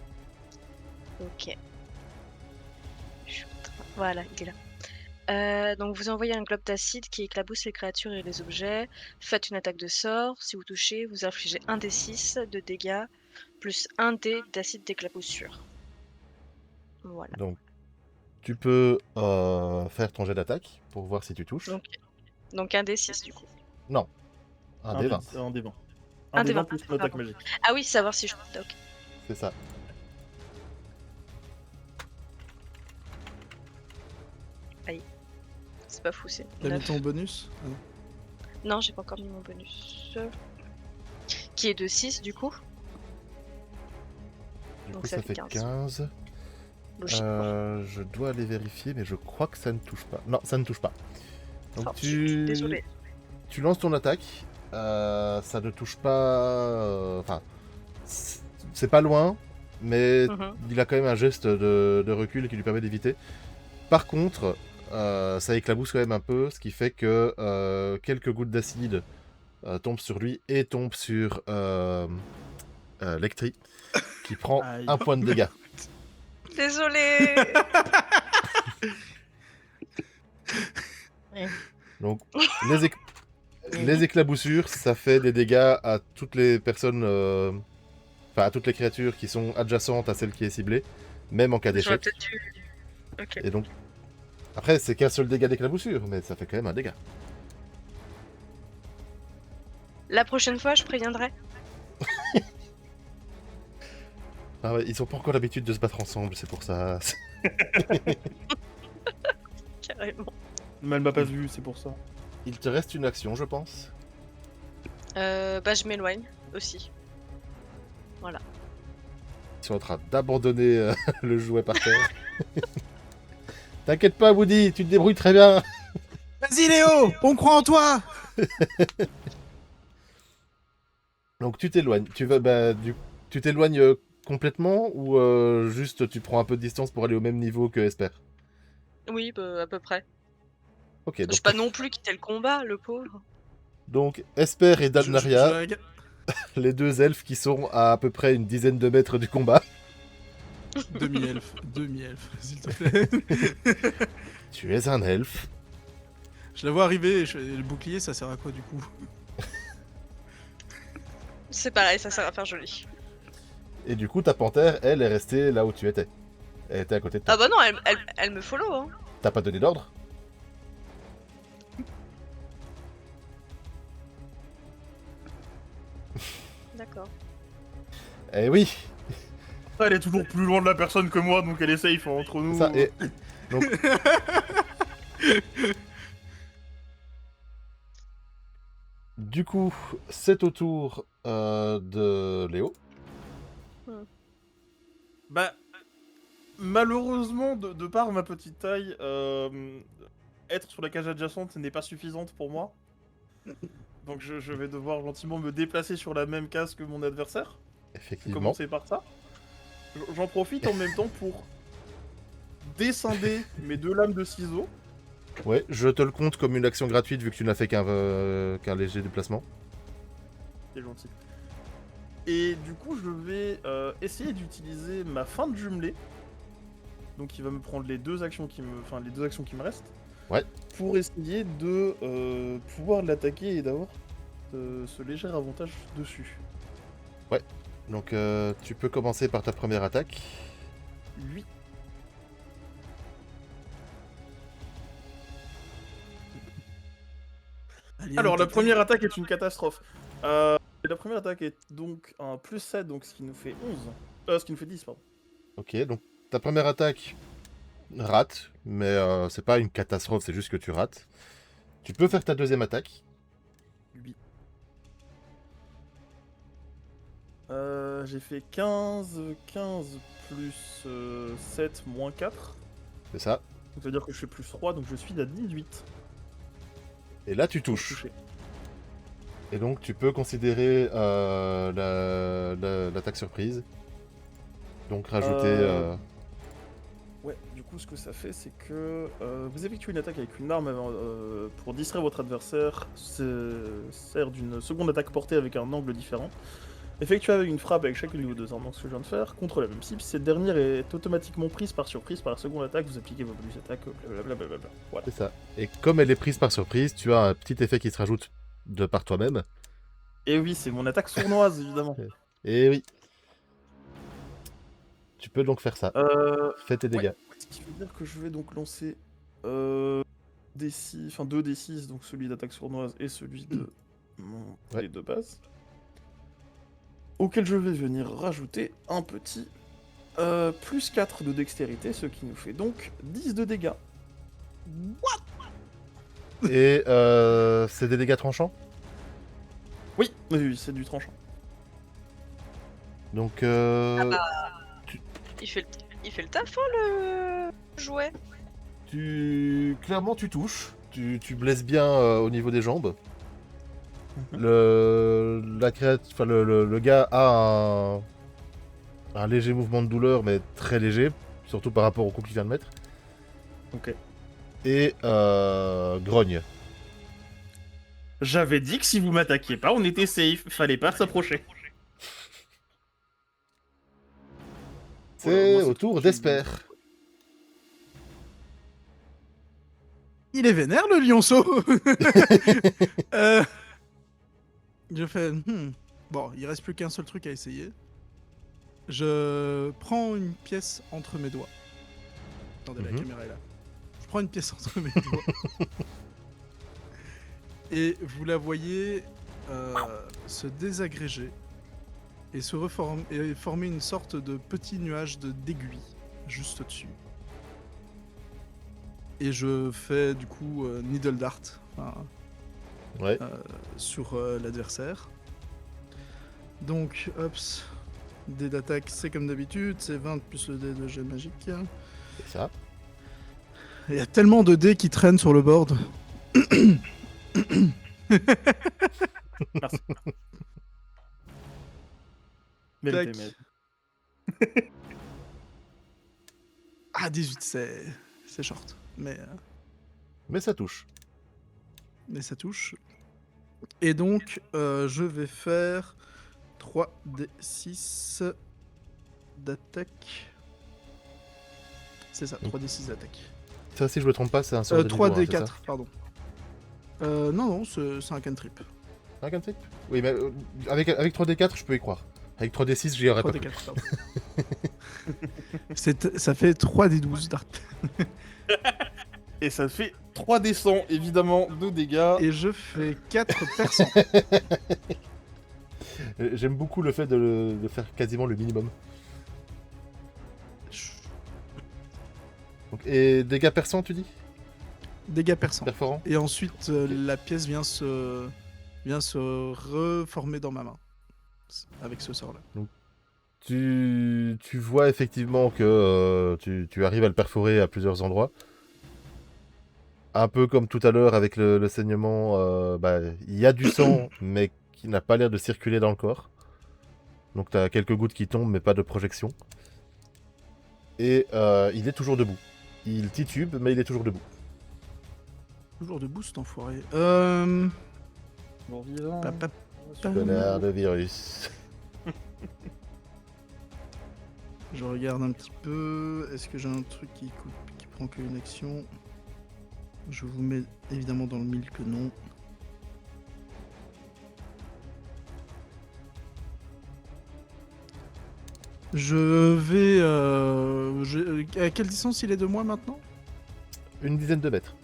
OK. Je suis en train voilà, il est là. Donc vous envoyez un globe d'acide qui éclabousse les créatures et les objets. Faites une attaque de sort. Si vous touchez, vous infligez 1 des 6 de dégâts plus 1 dé d'acide d'éclaboussure. Voilà. Donc, tu peux faire ton jet d'attaque pour voir si tu touches. Donc 1 des 6 du coup. Non, un des 20, Un des 20. Un Un des des 20 20, plus une attaque pardon. magique. Ah oui, savoir si je OK. c'est ça. C'est pas fou, c'est T'as mis 9. ton bonus? Non, j'ai pas encore mis mon bonus. Qui est de 6 du coup. Du Donc coup, ça ça fait fait 15. 15. Logiquement. Je dois aller vérifier, mais je crois que ça ne touche pas. Non, ça ne touche pas. Donc Oh, je suis désolée. tu lances ton attaque. Ça ne touche pas. Enfin, c'est pas loin, mais Mmh. il a quand même un geste de recul qui lui permet d'éviter. Par contre, ça éclabousse quand même un peu, ce qui fait que quelques gouttes d'acide tombent sur lui et tombent sur Lectri, qui prend Aïe. 1 point de dégâts. Désolée. Donc, les éclaboussures, ça fait des dégâts à toutes les personnes, enfin à toutes les créatures qui sont adjacentes à celle qui est ciblée, même en cas J'aurais d'échec. peut-être dû. OK. Et donc, après, c'est qu'un seul dégât d'éclaboussure, mais ça fait quand même un dégât. La prochaine fois, je préviendrai. Ah ouais, ils ont pas encore l'habitude de se battre ensemble, c'est pour ça. Carrément. Mais elle m'a pas vu, c'est pour ça. Il te reste une action, je pense. Bah, je m'éloigne aussi. Ils sont en train d'abandonner le jouet par terre. T'inquiète pas, Woody, tu te débrouilles très bien. Vas-y Léo, on croit en toi! Donc tu t'éloignes. Tu t'éloignes complètement ou juste tu prends un peu de distance pour aller au même niveau que Esper? Oui, bah, à peu près. Ok, Je donc, vais pas non plus quitter le combat, le pauvre. donc Esper et Dalnaria, Je- les deux elfes qui sont à peu près une dizaine de mètres du combat. Demi-elfe, s'il te plaît. Tu es un elfe. Je la vois arriver, le bouclier, ça sert à quoi du coup? C'est pareil, ça sert à faire joli. Et du coup, ta panthère, elle, est restée là où tu étais. Elle était à côté de toi. Ah bah non, elle me follow, hein. T'as pas donné d'ordre? D'accord. Eh oui. Elle est toujours plus loin de la personne que moi, donc elle est safe entre nous. Ça, et... Donc... Du coup, c'est au tour de Léo. Bah, malheureusement, de par ma petite taille, être sur la cage adjacente n'est pas suffisante pour moi. Donc je vais devoir gentiment me déplacer sur la même case que mon adversaire. Effectivement. Commencer par ça. J'en profite en même temps pour descinder mes 2 lames de ciseaux. Ouais, je te le compte comme une action gratuite vu que tu n'as fait qu'un léger déplacement. C'est gentil. Et du coup, je vais essayer d'utiliser ma fin de jumelé. Donc, il va me prendre les deux actions qui me restent. Ouais. Pour essayer de pouvoir l'attaquer et d'avoir ce léger avantage dessus. Donc tu peux commencer par ta première attaque. Lui. Alien Alors, la Tete. première attaque est une catastrophe. La première attaque est donc un plus 7, donc ce qui nous fait 11. Ce qui nous fait 10, pardon. Ok, donc ta première attaque rate, mais c'est pas une catastrophe, c'est juste que tu rates. Tu peux faire ta deuxième attaque. Oui. J'ai fait 15 plus 7 moins 4. C'est ça. Donc ça veut dire que je fais plus 3, donc je suis à 18. Et là, tu pour touches. toucher. Et donc, tu peux considérer l'attaque surprise. Donc, rajouter... Ouais, du coup, ce que ça fait, c'est que vous effectuez une attaque avec une arme pour distraire votre adversaire. Sert d'une seconde attaque portée avec un angle différent. Effectuez une frappe avec chacune de vos deux armes, donc ce que je viens de faire, contre la même cible. Cette dernière est automatiquement prise par surprise par la seconde attaque. Vous appliquez vos bonus attaques, blablabla. Voilà. C'est ça. Et comme elle est prise par surprise, tu as un petit effet qui se rajoute de par toi-même. Et oui, c'est mon attaque sournoise, évidemment. Et oui. Tu peux donc faire ça. Fais tes dégâts. Ce qui veut dire que je vais donc lancer D6, enfin 2 D6, donc celui d'attaque sournoise et celui de mon dé de base. Auquel je vais venir rajouter un petit plus 4 de dextérité, ce qui nous fait donc 10 de dégâts. Et c'est des dégâts tranchants. Oui, c'est du tranchant. Donc, Il fait le taf, hein, le jouet. clairement, tu touches. Tu blesses bien au niveau des jambes. Mhm. Le gars a un léger mouvement de douleur, mais très léger, surtout par rapport au coup qu'il vient de mettre. Ok. Et grogne. J'avais dit que si vous m'attaquiez pas, on était safe. Fallait pas s'approcher. C'est moi, c'est au tour tout. d'Esper. Il est vénère le lionceau. Je fais. Bon, il reste plus qu'un seul truc à essayer. Je prends une pièce entre mes doigts. Attendez, la caméra est là. Je prends une pièce entre mes doigts. Et vous la voyez se désagréger et se reformer et former une sorte de petit nuage d'aiguilles juste au-dessus. Et je fais du coup Needle Dart Ouais. sur l'adversaire. Donc, hops, dé d'attaque, c'est comme d'habitude, c'est 20 plus le dé de jet magique. C'est ça. Il y a tellement de dés qui traînent sur le board. Merci. Tac. Mérité. Ah, 18, c'est short. Mais Ça touche. ça touche. Et donc, je vais faire 3d6 d'attaque. C'est ça, 3d6 d'attaque. Ça, si je me trompe pas, c'est un sort de niveau 1, c'est 3d4, ça pardon. Non, c'est un cantrip. Un cantrip. Oui, mais avec 3D4, je peux y croire. Avec 3D6, j'y aurais pas cru. 3d4, pardon. Ça fait 3d12 d'art. Et ça fait 3d100, évidemment, de dégâts. Et je fais 4 perçants. J'aime beaucoup le fait de faire quasiment le minimum. Donc, et dégâts perçants, tu dis? Dégâts perçants. Perforants? Et ensuite, la pièce vient se reformer dans ma main. Avec ce sort-là. Donc, tu vois effectivement que tu arrives à le perforer à plusieurs endroits. Un peu comme tout à l'heure avec le saignement, il y a du sang, mais qui n'a pas l'air de circuler dans le corps. Donc tu as quelques gouttes qui tombent, mais pas de projection. Et il est toujours debout. Il titube, mais il est toujours debout. Toujours debout, cet enfoiré. Bon, vivant. Connard de virus. Je regarde un petit peu. Est-ce que j'ai un truc qui prend qu'une action? Je vous mets évidemment dans le mille que non. Je vais... à quelle distance il est de moi maintenant? Une dizaine de mètres.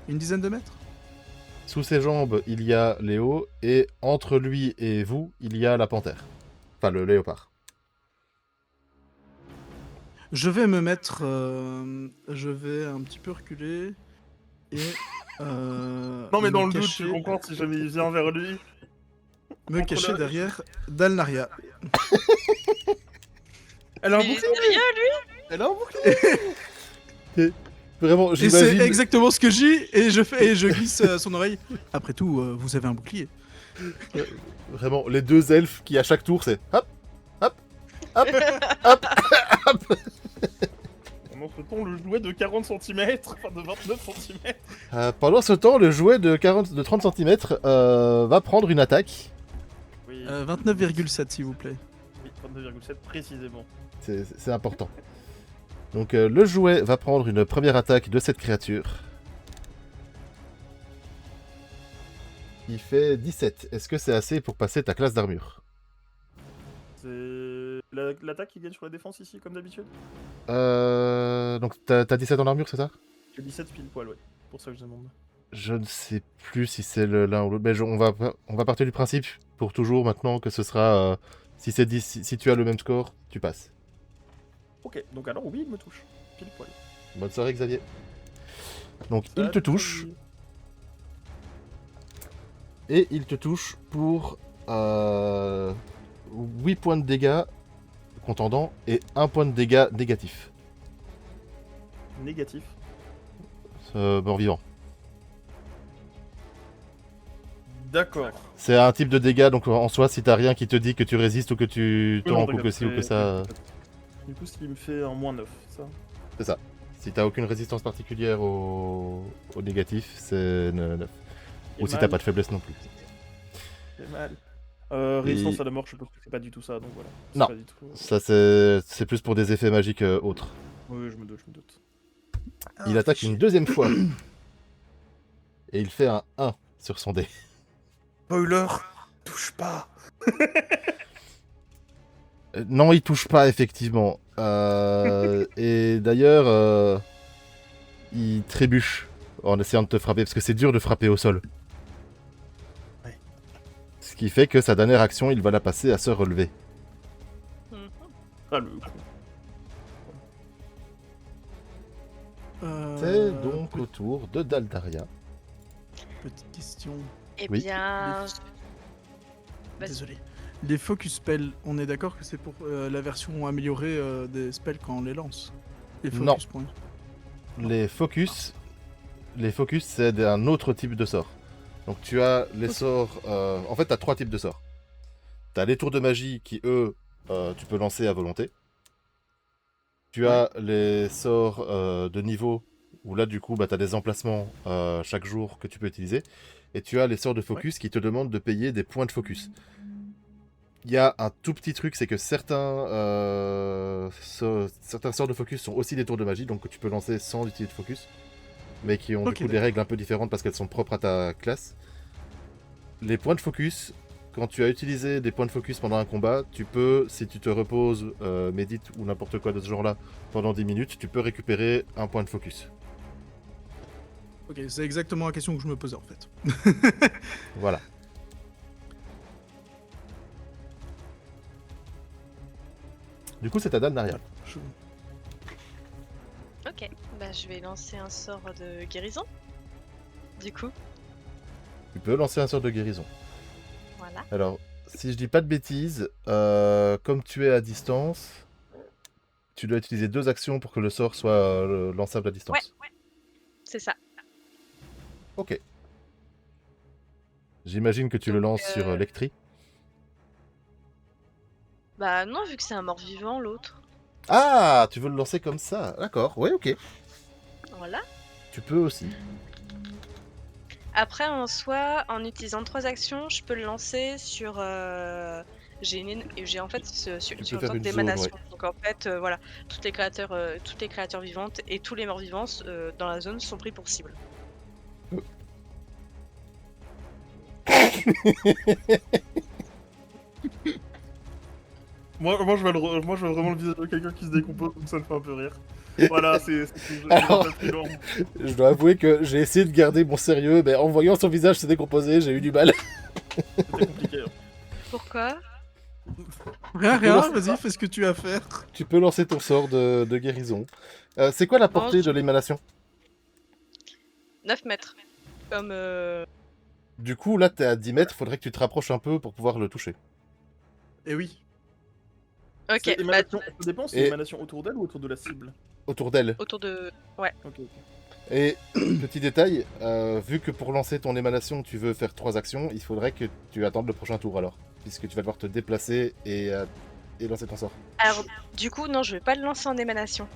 Une dizaine de mètres? Sous ses jambes, il y a Léo, et entre lui et vous, il y a la panthère. Enfin, le léopard. Je vais me mettre. Je vais un petit peu reculer. Et. Non, mais dans me le doute, cacher- tu comprends si jamais il vient vers lui. Me Entre cacher le- derrière Dalnaria. Elle a un Mais il bouclier. est rien, lui. Elle a un bouclier. Vraiment, Et c'est j'imagine... exactement ce que j'ai et je glisse à son oreille. Après tout, vous avez un bouclier. Vraiment, les deux elfes qui, à chaque tour, c'est... Hop, hop, hop, hop, hop. Pendant ce temps, le jouet de 40 cm, enfin de 29 cm. Pendant ce temps, le jouet de 30 cm va prendre une attaque. Oui, 29,7 s'il vous plaît. oui 32,7 précisément. C'est important. Donc le jouet va prendre une première attaque de cette créature. Il fait 17. Est-ce que c'est assez pour passer ta classe d'armure? C'est l'attaque qui gagne sur la défense ici, comme d'habitude. Donc t'as 17 en armure, c'est ça? J'ai 17 pile poil, ouais. Pour ça que je demande. Je ne sais plus si c'est l'un ou l'autre. Mais on va partir du principe, pour toujours maintenant, que ce sera... si c'est 10, si tu as le même score, tu passes. Ok, donc alors oui, il me touche. Pile poil. Bonne soirée, Xavier. Donc il te touche. Et il te touche pour 8 points de dégâts contendants et 1 point de dégâts négatif. Négatif. Mort-vivant. D'accord. C'est un type de dégâts, donc en soi, si t'as rien qui te dit que tu résistes ou que tu Oui, non, tankes ou d'accord, que ci ou que c'est- ça... Du coup, ce qui me fait un moins 9, ça. C'est ça. Si t'as aucune résistance particulière au négatif, c'est 9. Et Ou si mal. t'as pas de faiblesse non plus. C'est mal. Résistance à la mort, je suppose que c'est pas du tout ça, donc voilà. C'est Non. pas du tout- Ça, c'est plus pour des effets magiques autres. Oui, je me doute, je me doute. Il attaque une deuxième fois. Et il fait un 1 sur son dé. Spoiler, touche pas. Non, il touche pas, effectivement. Et d'ailleurs, il trébuche en essayant de te frapper, parce que c'est dur de frapper au sol. Ouais. Ce qui fait que sa dernière action, il va la passer à se relever. Mhm. Ah, le con. C'est donc au tour de Daldaria. Petite question. Eh Oui. bien, Vas-y. Désolé. Les focus spells, on est d'accord que c'est pour la version améliorée des spells quand on les lance. Les Non. focus points. Les focus, c'est un autre type de sort. Donc tu as les sorts... En fait, tu as 3 types de sorts. Tu as les tours de magie qui, eux, tu peux lancer à volonté. Tu as les sorts de niveau, où là, du coup, bah, tu as des emplacements chaque jour que tu peux utiliser. Et tu as les sorts de focus qui te demandent de payer des points de focus. Il y a un tout petit truc, c'est que certains sorts de focus sont aussi des tours de magie, donc que tu peux lancer sans utiliser de focus. Mais qui ont Ok, du coup des d'accord. règles un peu différentes parce qu'elles sont propres à ta classe. Les points de focus, quand tu as utilisé des points de focus pendant un combat, tu peux, si tu te reposes, médites ou n'importe quoi de ce genre-là pendant 10 minutes, tu peux récupérer un point de focus. Ok, c'est exactement la question que je me posais en fait. Voilà. Du coup, c'est à Dalnaria. Je- ok. Bah, je vais lancer un sort de guérison. Du coup, Tu peux lancer un sort de guérison. voilà. Alors, si je dis pas de bêtises, comme tu es à distance, tu dois utiliser 2 actions pour que le sort soit lançable à distance. Ouais. C'est ça. Ok. J'imagine que tu le lances sur Lectri. Bah non, vu que c'est un mort-vivant, l'autre. Ah, tu veux le lancer comme ça? D'accord, ouais, ok. Voilà. Tu peux aussi. Après, en soi, en utilisant 3 actions, je peux le lancer sur... J'ai en fait sur peux une faire sorte une zone, d'émanation. Donc en fait, voilà, toutes les créatures vivantes et tous les morts vivants dans la zone sont pris pour cible. Moi, je vois vraiment le visage de quelqu'un qui se décompose, donc ça me fait un peu rire. Voilà, c'est Alors- très long. Je dois avouer que j'ai essayé de garder mon sérieux, mais en voyant son visage se décomposer, j'ai eu du mal. C'était compliqué. Hein. Pourquoi? Rien, vas-y, fais ce que tu as à faire. Tu peux lancer ton sort de guérison. C'est quoi la portée Non, de l'émanation? 9 mètres. Comme. Du coup, là, t'es à 10 mètres, faudrait que tu te rapproches un peu pour pouvoir le toucher. Et oui. Ok, C'est bah, émanation, ça dépend, c'est Et- émanation autour d'elle ou autour de la cible. Autour d'elle. autour de. Ok, ok. Et petit détail, vu que pour lancer ton émanation, tu veux faire 3 actions, il faudrait que tu attendes le prochain tour alors. Puisque tu vas devoir te déplacer et lancer ton sort. Alors, du coup, non, je vais pas le lancer en émanation.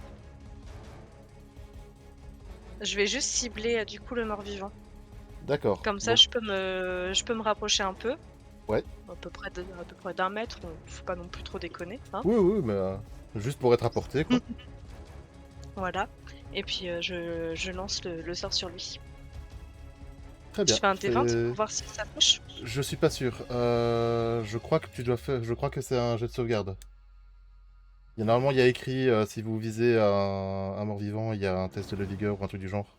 Je vais juste cibler du coup le mort-vivant. D'accord. Comme ça, Donc, je peux me rapprocher un peu. Ouais. À peu près d'un mètre. Faut pas non plus trop déconner. Hein. Oui, mais juste pour être à portée, quoi. Voilà. Et puis je lance le sort sur lui. Très bien. Je fais un T20 C'est- pour voir si ça touche. Je suis pas sûr. Je crois que tu dois faire. Je crois que c'est un jet de sauvegarde. Normalement, il y a écrit si vous visez un mort-vivant, il y a un test de vigueur ou un truc du genre.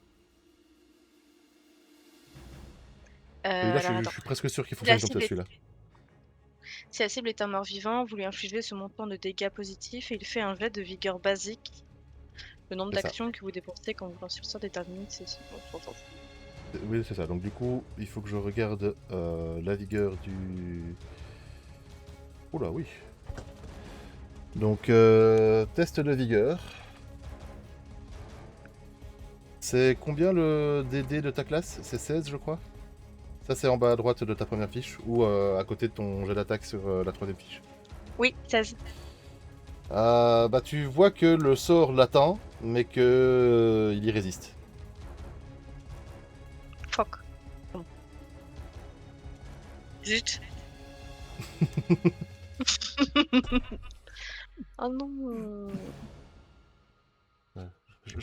Celui-là, Alors, je attends. suis presque sûr qu'il La fonctionne comme ça, cible celui-là. Si la cible est un mort-vivant, vous lui infligez ce montant de dégâts positifs et il fait un jet de vigueur basique. Le nombre C'est ça. d'actions que vous dépensez quand vous lancez le sort détermine ceci. Oui, c'est ça. Donc, du coup, il faut que je regarde la vigueur du. Oula, oui. Donc, test de vigueur. C'est combien le DD de ta classe? C'est 16, je crois. Ça, c'est en bas à droite de ta première fiche ou à côté de ton jet d'attaque sur la troisième fiche. Oui, 16. Bah, tu vois que le sort l'atteint, mais que il y résiste. Fuck. Bon. Zut. Oh non.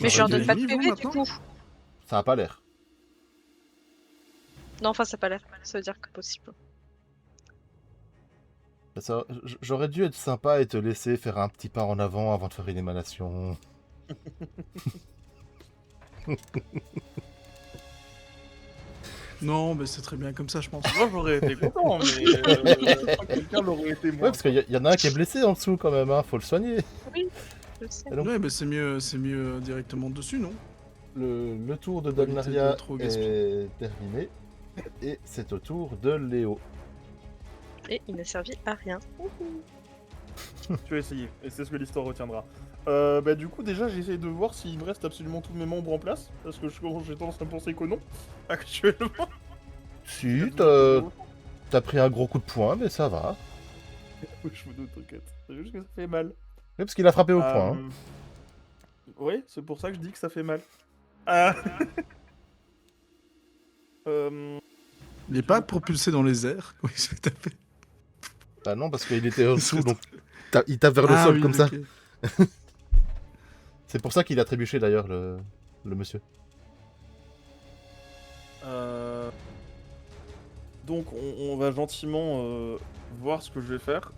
Mais je leur donne pas de niveau PV du maintenant coup. Ça a pas l'air. Non, enfin, ça a pas l'air. Ça veut dire que possible. J'aurais dû être sympa et te laisser faire un petit pas en avant de faire une émanation. Non, mais c'est très bien comme ça, je pense. Moi j'aurais été content, mais quelqu'un l'aurait été Ouais, moins. parce qu'il y en a un qui est blessé en dessous quand même, hein, faut le soigner. Je sais. Et donc, Ouais, mais c'est mieux directement dessus, non? le tour de Pour éviter Dalnaria de trop gaspiller. est terminé. Et c'est au tour de Léo. Et il n'a servi à rien. Tu as essayé, et c'est ce que l'histoire retiendra. Bah du coup déjà j'essaie de voir s'il me reste absolument tous mes membres en place, parce que j'ai tendance à penser que non, actuellement. Si, t'as pris un gros coup de poing, mais ça va. Oui, je me doute, t'inquiète. C'est juste que ça fait mal. Oui, parce qu'il a frappé au poing. hein. Oui, c'est pour ça que je dis que ça fait mal. Ah. Il est pas propulsé dans les airs. Oui, tout à fait. Bah non, parce qu'il était en dessous, donc il tape vers le Ah sol oui, comme ça. ok. C'est pour ça qu'il a trébuché d'ailleurs, le monsieur. Donc on va gentiment voir ce que je vais faire.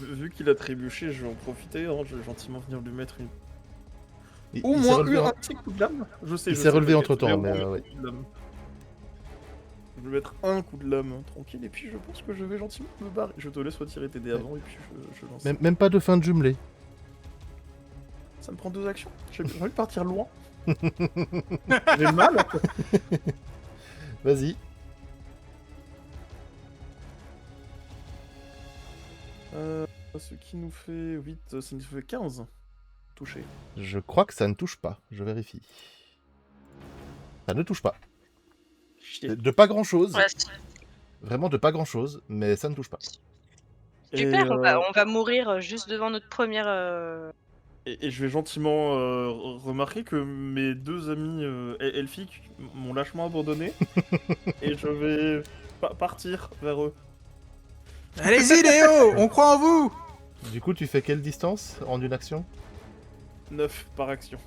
Vu qu'il a trébuché, je vais en profiter, hein, je vais gentiment venir lui mettre une... Au Il s'est moins relevé, un petit coup de lame. Je sais, il je s'est sais, relevé t'inquiète, entre-temps, je vais mais avoir un ouais. coup de lame. Je vais lui mettre un coup de lame, tranquille, et puis je pense que je vais gentiment me barrer. Je te laisse retirer tes dés avant, et puis je lance. Même pas de fin de jumelé. Ça me prend 2 actions. J'ai envie de partir loin. J'ai mal. Vas-y. Ce qui nous fait 8, ça nous fait 15. Touché. Je crois que ça ne touche pas, je vérifie. Ça ne touche pas. Chier. De pas grand-chose, Ouais, vraiment de pas grand-chose, mais ça ne touche pas. super, Et, on va mourir juste devant notre première. et je vais gentiment remarquer que mes 2 amis elfiques m'ont lâchement abandonné. Et je vais partir vers eux. Allez-y, Léo, on croit en vous. Du coup, tu fais quelle distance en une action? 9 par action.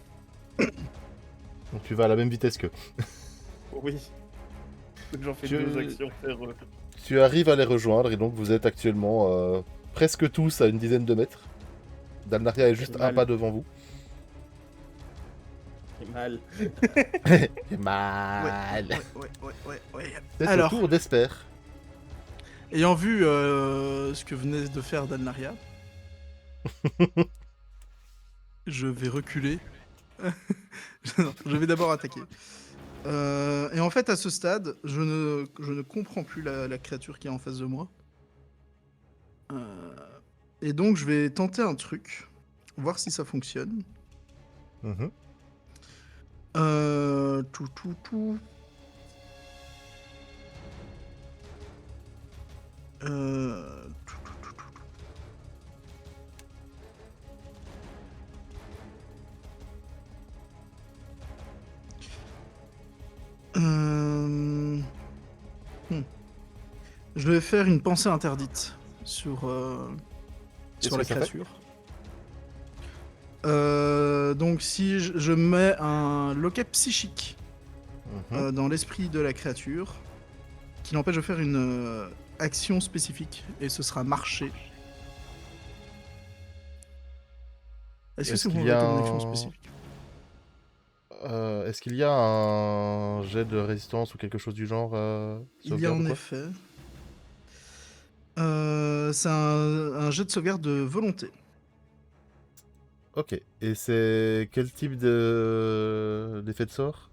Donc tu vas à la même vitesse qu'eux. Oui. Donc j'en fais Tu- 2 actions vers eux. Tu arrives à les rejoindre et donc vous êtes actuellement presque tous à une dizaine de mètres. Dalnaria est juste un mal. pas devant vous. C'est mal. Et mal. Ouais. C'est Alors. au tour d'Esper. Ayant vu ce que venait de faire Dalnaria, je vais reculer. Non, je vais d'abord attaquer. Et en fait, à ce stade, je ne comprends plus la créature qui est en face de moi. Et donc, je vais tenter un truc, voir si ça fonctionne. Mhm. Tout. Je vais faire une pensée interdite sur Qu'est-ce la que ça fait créature. Donc si je mets un loquet psychique Mhm. dans l'esprit de la créature, qui l'empêche de faire une action spécifique, et ce sera marcher. Est-ce que Est-ce c'est qu'il pour y a comme une action un- spécifique? Est-ce qu'il y a un jet de résistance ou quelque chose du genre Il y a sauvegarde ou en quoi effet. C'est un jet de sauvegarde de volonté. Ok. Et c'est quel type d'effet de sort?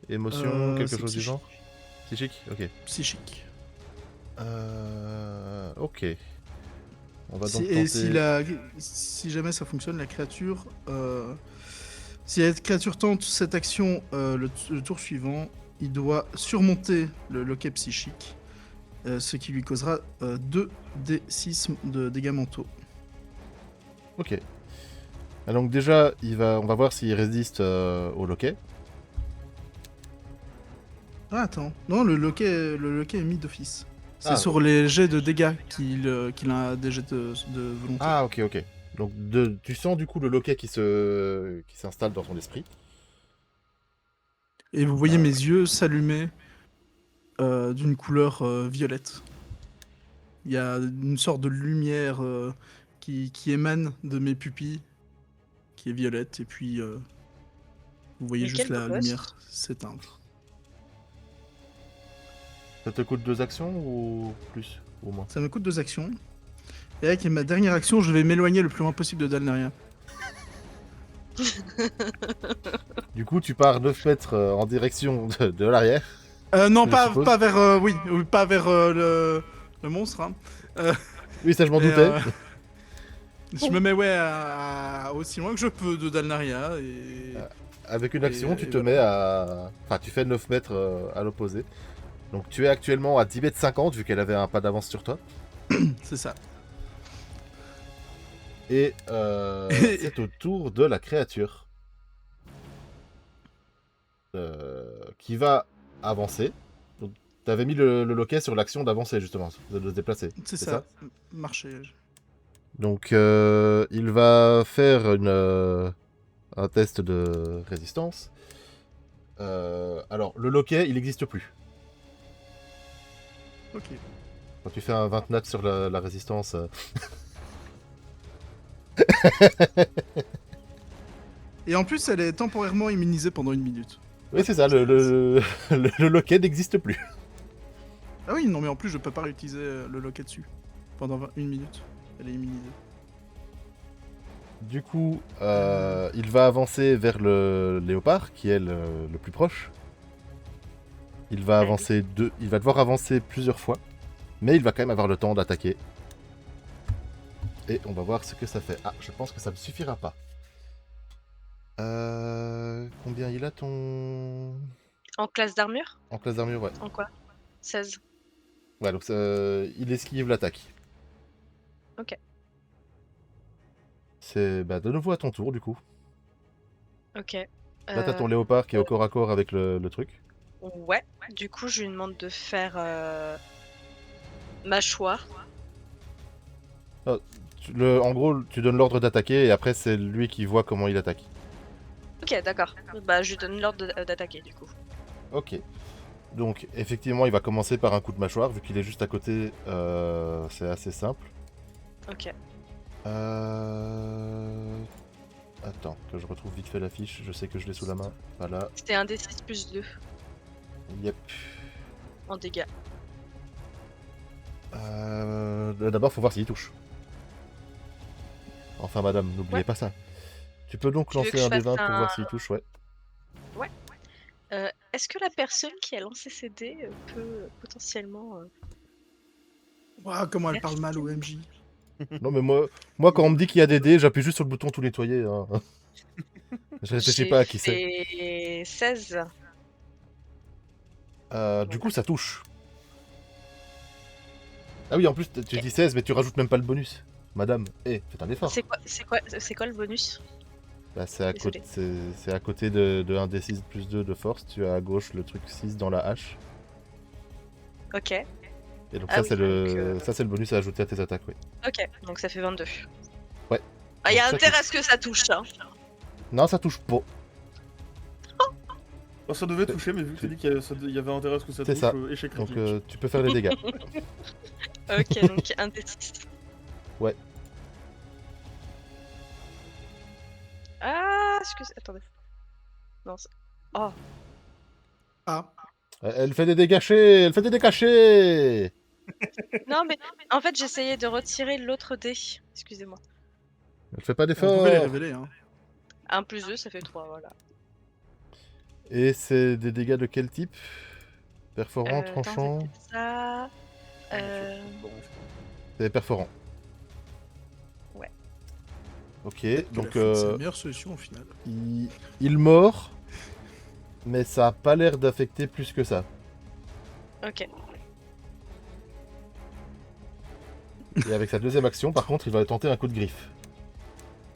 Émotion, quelque C'est chose du genre? psychique. Psychique? Ok. Psychique. Ok. On va donc Et tenter... si jamais ça fonctionne, la créature... si la créature tente cette action le tour suivant, il doit surmonter le loquet psychique, ce qui lui causera 2d6 de dégâts mentaux. Ok. Ah, donc déjà, on va voir s'il résiste au loquet. Ah attends, non, le loquet est mis d'office. C'est Ah. sur les jets de dégâts qu'il a des jets de volonté. Ah, ok. Donc tu sens du coup le loquet qui s'installe dans son esprit. Et vous voyez mes yeux s'allumer d'une couleur violette. Il y a une sorte de lumière qui émane de mes pupilles, qui est violette, et puis vous voyez Et juste quel beau la gosse. lumière s'éteindre. Ça te coûte 2 actions ou plus? Ou moins? Ça me coûte 2 actions. Et avec ma dernière action, je vais m'éloigner le plus loin possible de Dalnaria. Du coup, tu pars 9 mètres en direction de l'arrière. Non, Je pas, suppose. pas vers, oui, pas vers le monstre. Hein. Oui, ça je m'en Et, doutais. je me mets aussi loin que je peux de Dalnaria et Avec une action, et tu te voilà. mets à... Enfin, tu fais 9 mètres à l'opposé. Donc tu es actuellement à 10 mètres 50 vu qu'elle avait un pas d'avance sur toi. c'est ça. Et c'est au tour de la créature. Qui va avancer. Donc tu avais mis le loquet sur l'action d'avancer justement, de se déplacer. C'est ça. Marcher. Donc il va faire un test de résistance. Alors le loquet, il n'existe plus. Ok. Quand tu fais un 29 sur la résistance... Et en plus, elle est temporairement immunisée pendant 1 minute. Oui, c'est ça, le loquet n'existe plus. Ah oui, non, mais en plus, je peux pas réutiliser le loquet dessus pendant 1 minute. Elle est immunisée. Du coup, il va avancer vers le léopard, qui est le plus proche. Il va il va devoir avancer plusieurs fois, mais il va quand même avoir le temps d'attaquer. Et on va voir ce que ça fait. Ah, je pense que ça ne suffira pas. Combien il a ton... En classe d'armure? En classe d'armure, ouais. En quoi? 16. Ouais, donc il esquive l'attaque. Ok. C'est de nouveau à ton tour, du coup. Ok. Là, t'as ton léopard qui est au corps à corps avec le truc. Ouais. Du coup, je lui demande de faire mâchoire. En gros, tu donnes l'ordre d'attaquer et après, c'est lui qui voit comment il attaque. Ok, d'accord. Bah, je lui donne l'ordre d'attaquer du coup. Ok. Donc, effectivement, il va commencer par un coup de mâchoire. Vu qu'il est juste à côté, c'est assez simple. Ok. Attends, que je retrouve vite fait la fiche. Je sais que je l'ai sous la main. Voilà. C'était un D6 plus 2 Yep. en dégâts. D'abord, faut voir s'il touche. Enfin, madame, n'oubliez Ouais. pas ça. Tu peux donc Tu veux lancer que je un des fasse 20 pour voir s'il touche, ouais. Est-ce que la personne qui a lancé ces dés peut potentiellement... Ouah, comment elle Merci. parle mal au MJ. Non, mais moi, quand on me dit qu'il y a des dés, j'appuie juste sur le bouton tout nettoyer. Hein. Je réfléchis pas à qui c'est. J'ai 16. Du coup, ça touche. Ah oui, en plus, tu Ok. dis 16, mais tu rajoutes même pas le bonus. Madame, faites un effort. C'est quoi le bonus? Bah, c'est à, Désolée. c'est à côté de 1d6 plus 2 de force. Tu as à gauche le truc 6 dans la hache. Ok. Et donc, Ah ça, oui, c'est donc, ça, c'est le bonus à ajouter à tes attaques, oui. Ok, donc ça fait 22. Ouais. Ah, il y a Donc, ça intérêt touche. à ce que ça touche, hein. Non, ça touche pas. Oh, ça devait toucher, mais vu que tu dis qu'il y avait intérêt à ce que ça C'est touche, ça. échec Donc, critique. tu peux faire les dégâts. Ok, donc un des 6. Ouais. Ah, excusez... Attendez. Non, oh, Ah, Elle fait des dégâchés. Elle fait des dégâchés. non, mais en fait, j'essayais de retirer l'autre dé. Excusez-moi. Elle fait pas on pouvait les d'effort. révéler. Hein. 1 plus 2, ça fait 3, voilà. Et c'est des dégâts de quel type? Perforant, Attends, tranchant? c'était ça... Bon, C'est perforant. Ouais. Ok, Peut-être que donc la fuite, c'est la meilleure solution au final. il mord, mais ça a pas l'air d'affecter plus que ça. Ok. Et avec sa deuxième action, par contre, il va tenter un coup de griffe.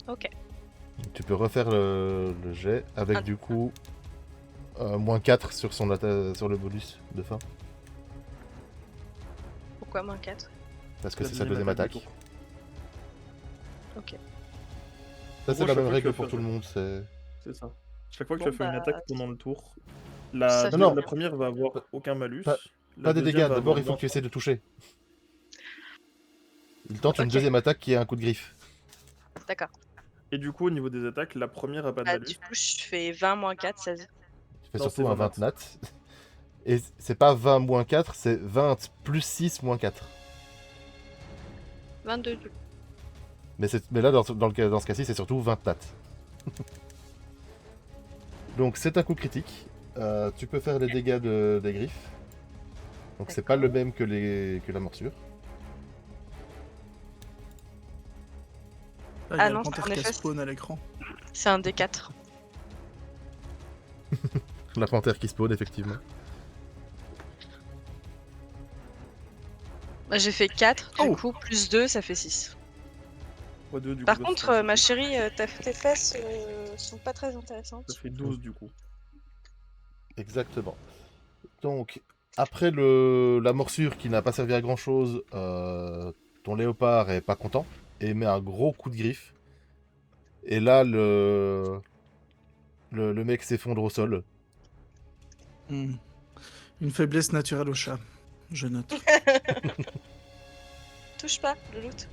Ok. Donc, tu peux refaire le jet avec Ah. du coup moins 4 sur, sur le bonus de fin. Pourquoi moins 4? Parce que La c'est sa deuxième deuxième attaque attaque. du tour. Ok. Ça, En c'est gros, la chaque même fois que règle tu vas pour faire- tout le monde. C'est... C'est ça. Chaque fois que Bon, tu as fait une bah, attaque pendant le tour, ça la, fait Non, non. la première va avoir aucun malus. Pas- La Pas des deuxième dégâts, va d'abord avoir il faut moins que tu essaies de toucher. Il tente une Ok. deuxième attaque qui est un coup de griffe. D'accord. Et du coup, au niveau des attaques, la première a pas de Bah, malus. du coup, je fais 20 moins 4, 16. Tu fais Non, surtout c'est un 20 20 nat. Et c'est pas 20 moins 4, c'est 20 plus 6 moins 4. 22 du coup. Mais là, dans ce cas-ci, c'est surtout 20 nat. Donc c'est un coup critique. Tu peux faire les dégâts des griffes. Donc c'est pas le même que la morsure. Là, il y Ah a non, le panthère en qui effet, spawn à l'écran. C'est un D4. La panthère qui spawn, effectivement. Bah, j'ai fait 4, du Oh. coup, plus 2, ça fait 6. Fois 2, du Par coup, contre, ma chérie, tes fesses sont pas très intéressantes. ça fait 12 du coup. Exactement. Donc, après la morsure qui n'a pas servi à grand chose, ton léopard est pas content et met un gros coup de griffe. Et là, le mec s'effondre au sol. Hmm. Une faiblesse naturelle au chat. Je note. Touche pas, le loot.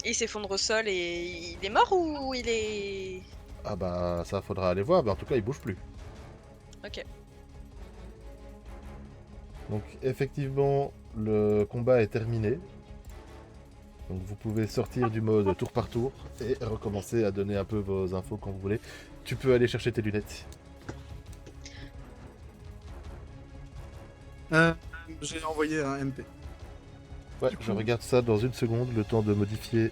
Il s'effondre au sol et il est mort ou il est... Ah bah, ça faudra aller voir, mais en tout cas, il bouge plus. Ok. Donc, effectivement, le combat est terminé. Donc, vous pouvez sortir du mode tour par tour et recommencer à donner un peu vos infos quand vous voulez. Tu peux aller chercher tes lunettes. J'ai envoyé un MP. Ouais, Du coup- je regarde ça dans une seconde, le temps de modifier.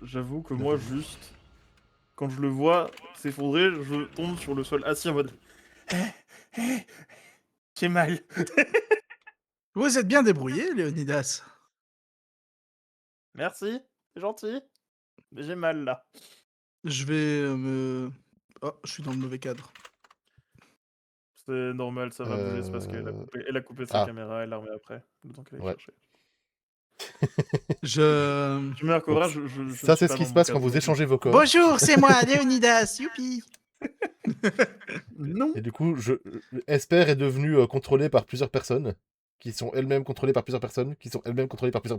J'avoue que moi, juste, quand je le vois s'effondrer, je tombe sur le sol assis en mode. J'ai mal. Vous êtes bien débrouillé, Léonidas. Merci, c'est gentil. Mais j'ai mal là. Je vais me... Oh, je suis dans le mauvais cadre. C'est normal, ça va bouger, c'est parce qu'elle a coupé sa Ah. caméra, elle l'a remis après. Le temps qu'elle aille Ouais. chercher. Je... Tu mets un courage, Ça, c'est ce qui se passe quand vous échangez vos corps. Bonjour, c'est moi, Léonidas, youpi. Non. Et du coup, Esper est devenu contrôlé par plusieurs personnes, qui sont elles-mêmes contrôlées par plusieurs personnes, qui sont elles-mêmes contrôlées par plusieurs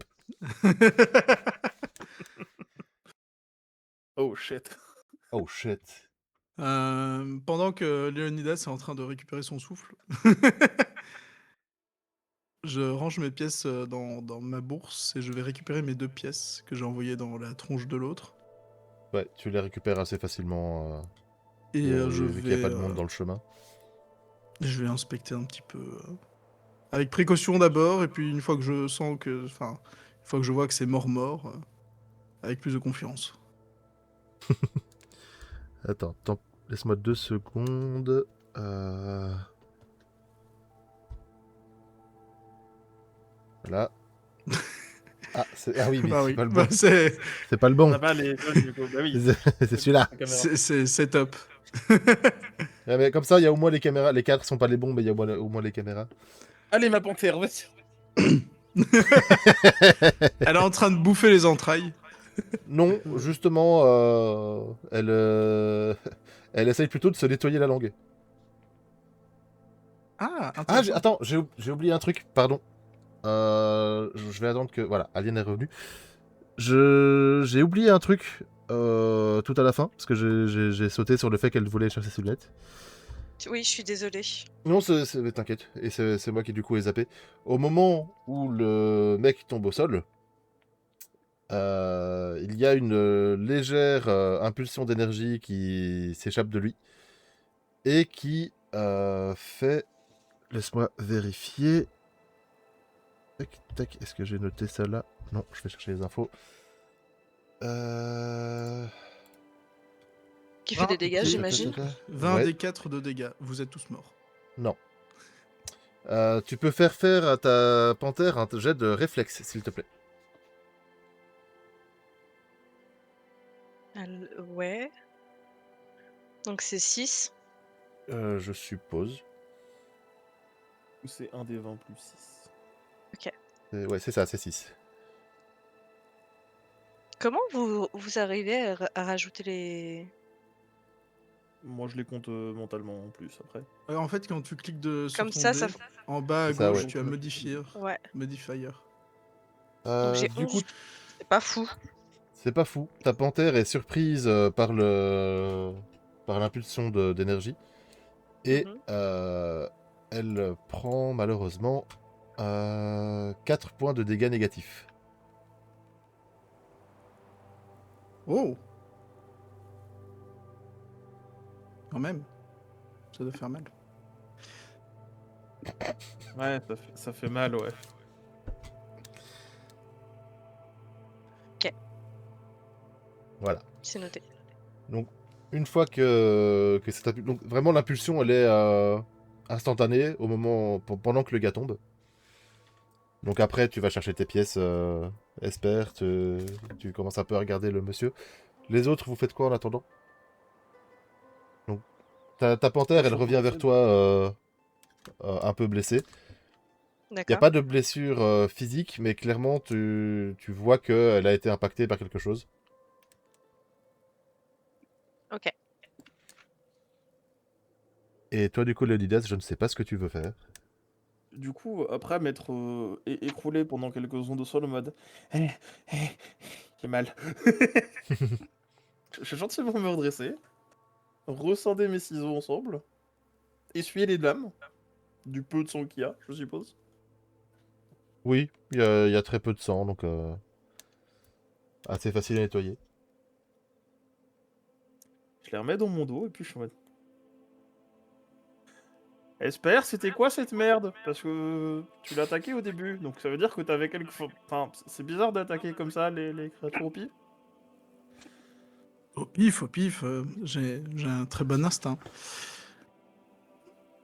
Oh shit. Oh shit. Pendant que Léonidas est en train de récupérer son souffle, je range mes pièces dans ma bourse et je vais récupérer mes 2 pièces que j'ai envoyées dans la tronche de l'autre. Ouais, tu les récupères assez facilement, Et je vu qu'il n'y a vais, pas de monde dans le chemin. je vais inspecter un petit peu. Avec précaution d'abord, et puis une fois que je sens que. Enfin, une fois que je vois que c'est mort, avec plus de confiance. Attends, laisse-moi 2 secondes. Voilà. Ah oui, mais Bah c'est oui, pas le bah bon. c'est C'est pas le On bon. n'a pas les jeunes du coup. Bah oui. C'est celui-là. La caméra. c'est top. Ouais, mais comme ça, il y a au moins les caméras. Les cadres sont pas les bons, mais il y a au moins les caméras. Allez ma panthère, vas-y. Elle est en train de bouffer les entrailles. Non, justement, elle essaye plutôt de se nettoyer la langue. Ah, Ah, intéressant. attends, j'ai oublié un truc, pardon. Je vais attendre que... Voilà, Alien est revenu. J'ai oublié un truc tout à la fin, parce que j'ai sauté sur le fait qu'elle voulait chercher ses lunettes. Oui, je suis désolée. Non, t'inquiète, et c'est moi qui du coup ai zappé. Au moment où le mec tombe au sol, il y a une légère impulsion d'énergie qui s'échappe de lui et qui fait... Laisse-moi vérifier. Tac, tac, est-ce que j'ai noté ça là? Non, je vais chercher les infos. Qui fait des dégâts, j'imagine. 20 Ouais. des 4 de dégâts. Vous êtes tous morts. Non. Tu peux faire à ta panthère un jet de réflexe, s'il te plaît. Ouais. Donc c'est 6. Je suppose. C'est 1 des 20 plus 6. Ouais, c'est ça, c'est 6. Comment vous arrivez à rajouter les... Moi je les compte mentalement en plus après. En fait, quand tu cliques sur Comme ton ça, dé, ça... en bas à C'est ça, gauche, ouais. tu as modifier. Ouais. Modifier. Donc j'ai Du 11. coup, C'est pas fou. c'est pas fou. Ta panthère est surprise par l'impulsion d'énergie. Et Mhm. elle prend malheureusement 4 points de dégâts négatifs. Oh! Quand même. Ça doit faire mal. Ouais, ça fait mal, ouais. Voilà. C'est noté. Donc, une fois que donc vraiment l'impulsion, elle est instantanée pendant que le gars tombe. Donc après, tu vas chercher tes pièces, Esper, tu commences un peu à regarder le monsieur. Les autres, vous faites quoi en attendant? Donc, ta panthère, elle revient vers toi un peu blessée. Il n'y a D'accord. pas de blessure physique, mais clairement, tu vois qu'elle a été impactée par quelque chose. Ok. Et toi, du coup, Leonidas, je ne sais pas ce que tu veux faire. Du coup, après m'être écroulé pendant quelques secondes au sol en mode j'ai mal. Je vais gentiment me redresser, rescinder mes ciseaux ensemble, essuyer les lames, du peu de sang qu'il y a, je suppose. Oui, il y a très peu de sang, donc assez facile à nettoyer. Je les remets dans mon dos et puis je suis en mode. Espère, c'était quoi cette merde? Parce que tu l'as attaqué au début, donc ça veut dire que t'avais quelque... Enfin, c'est bizarre d'attaquer comme ça les créatures au pif. Au pif, j'ai un très bon instinct.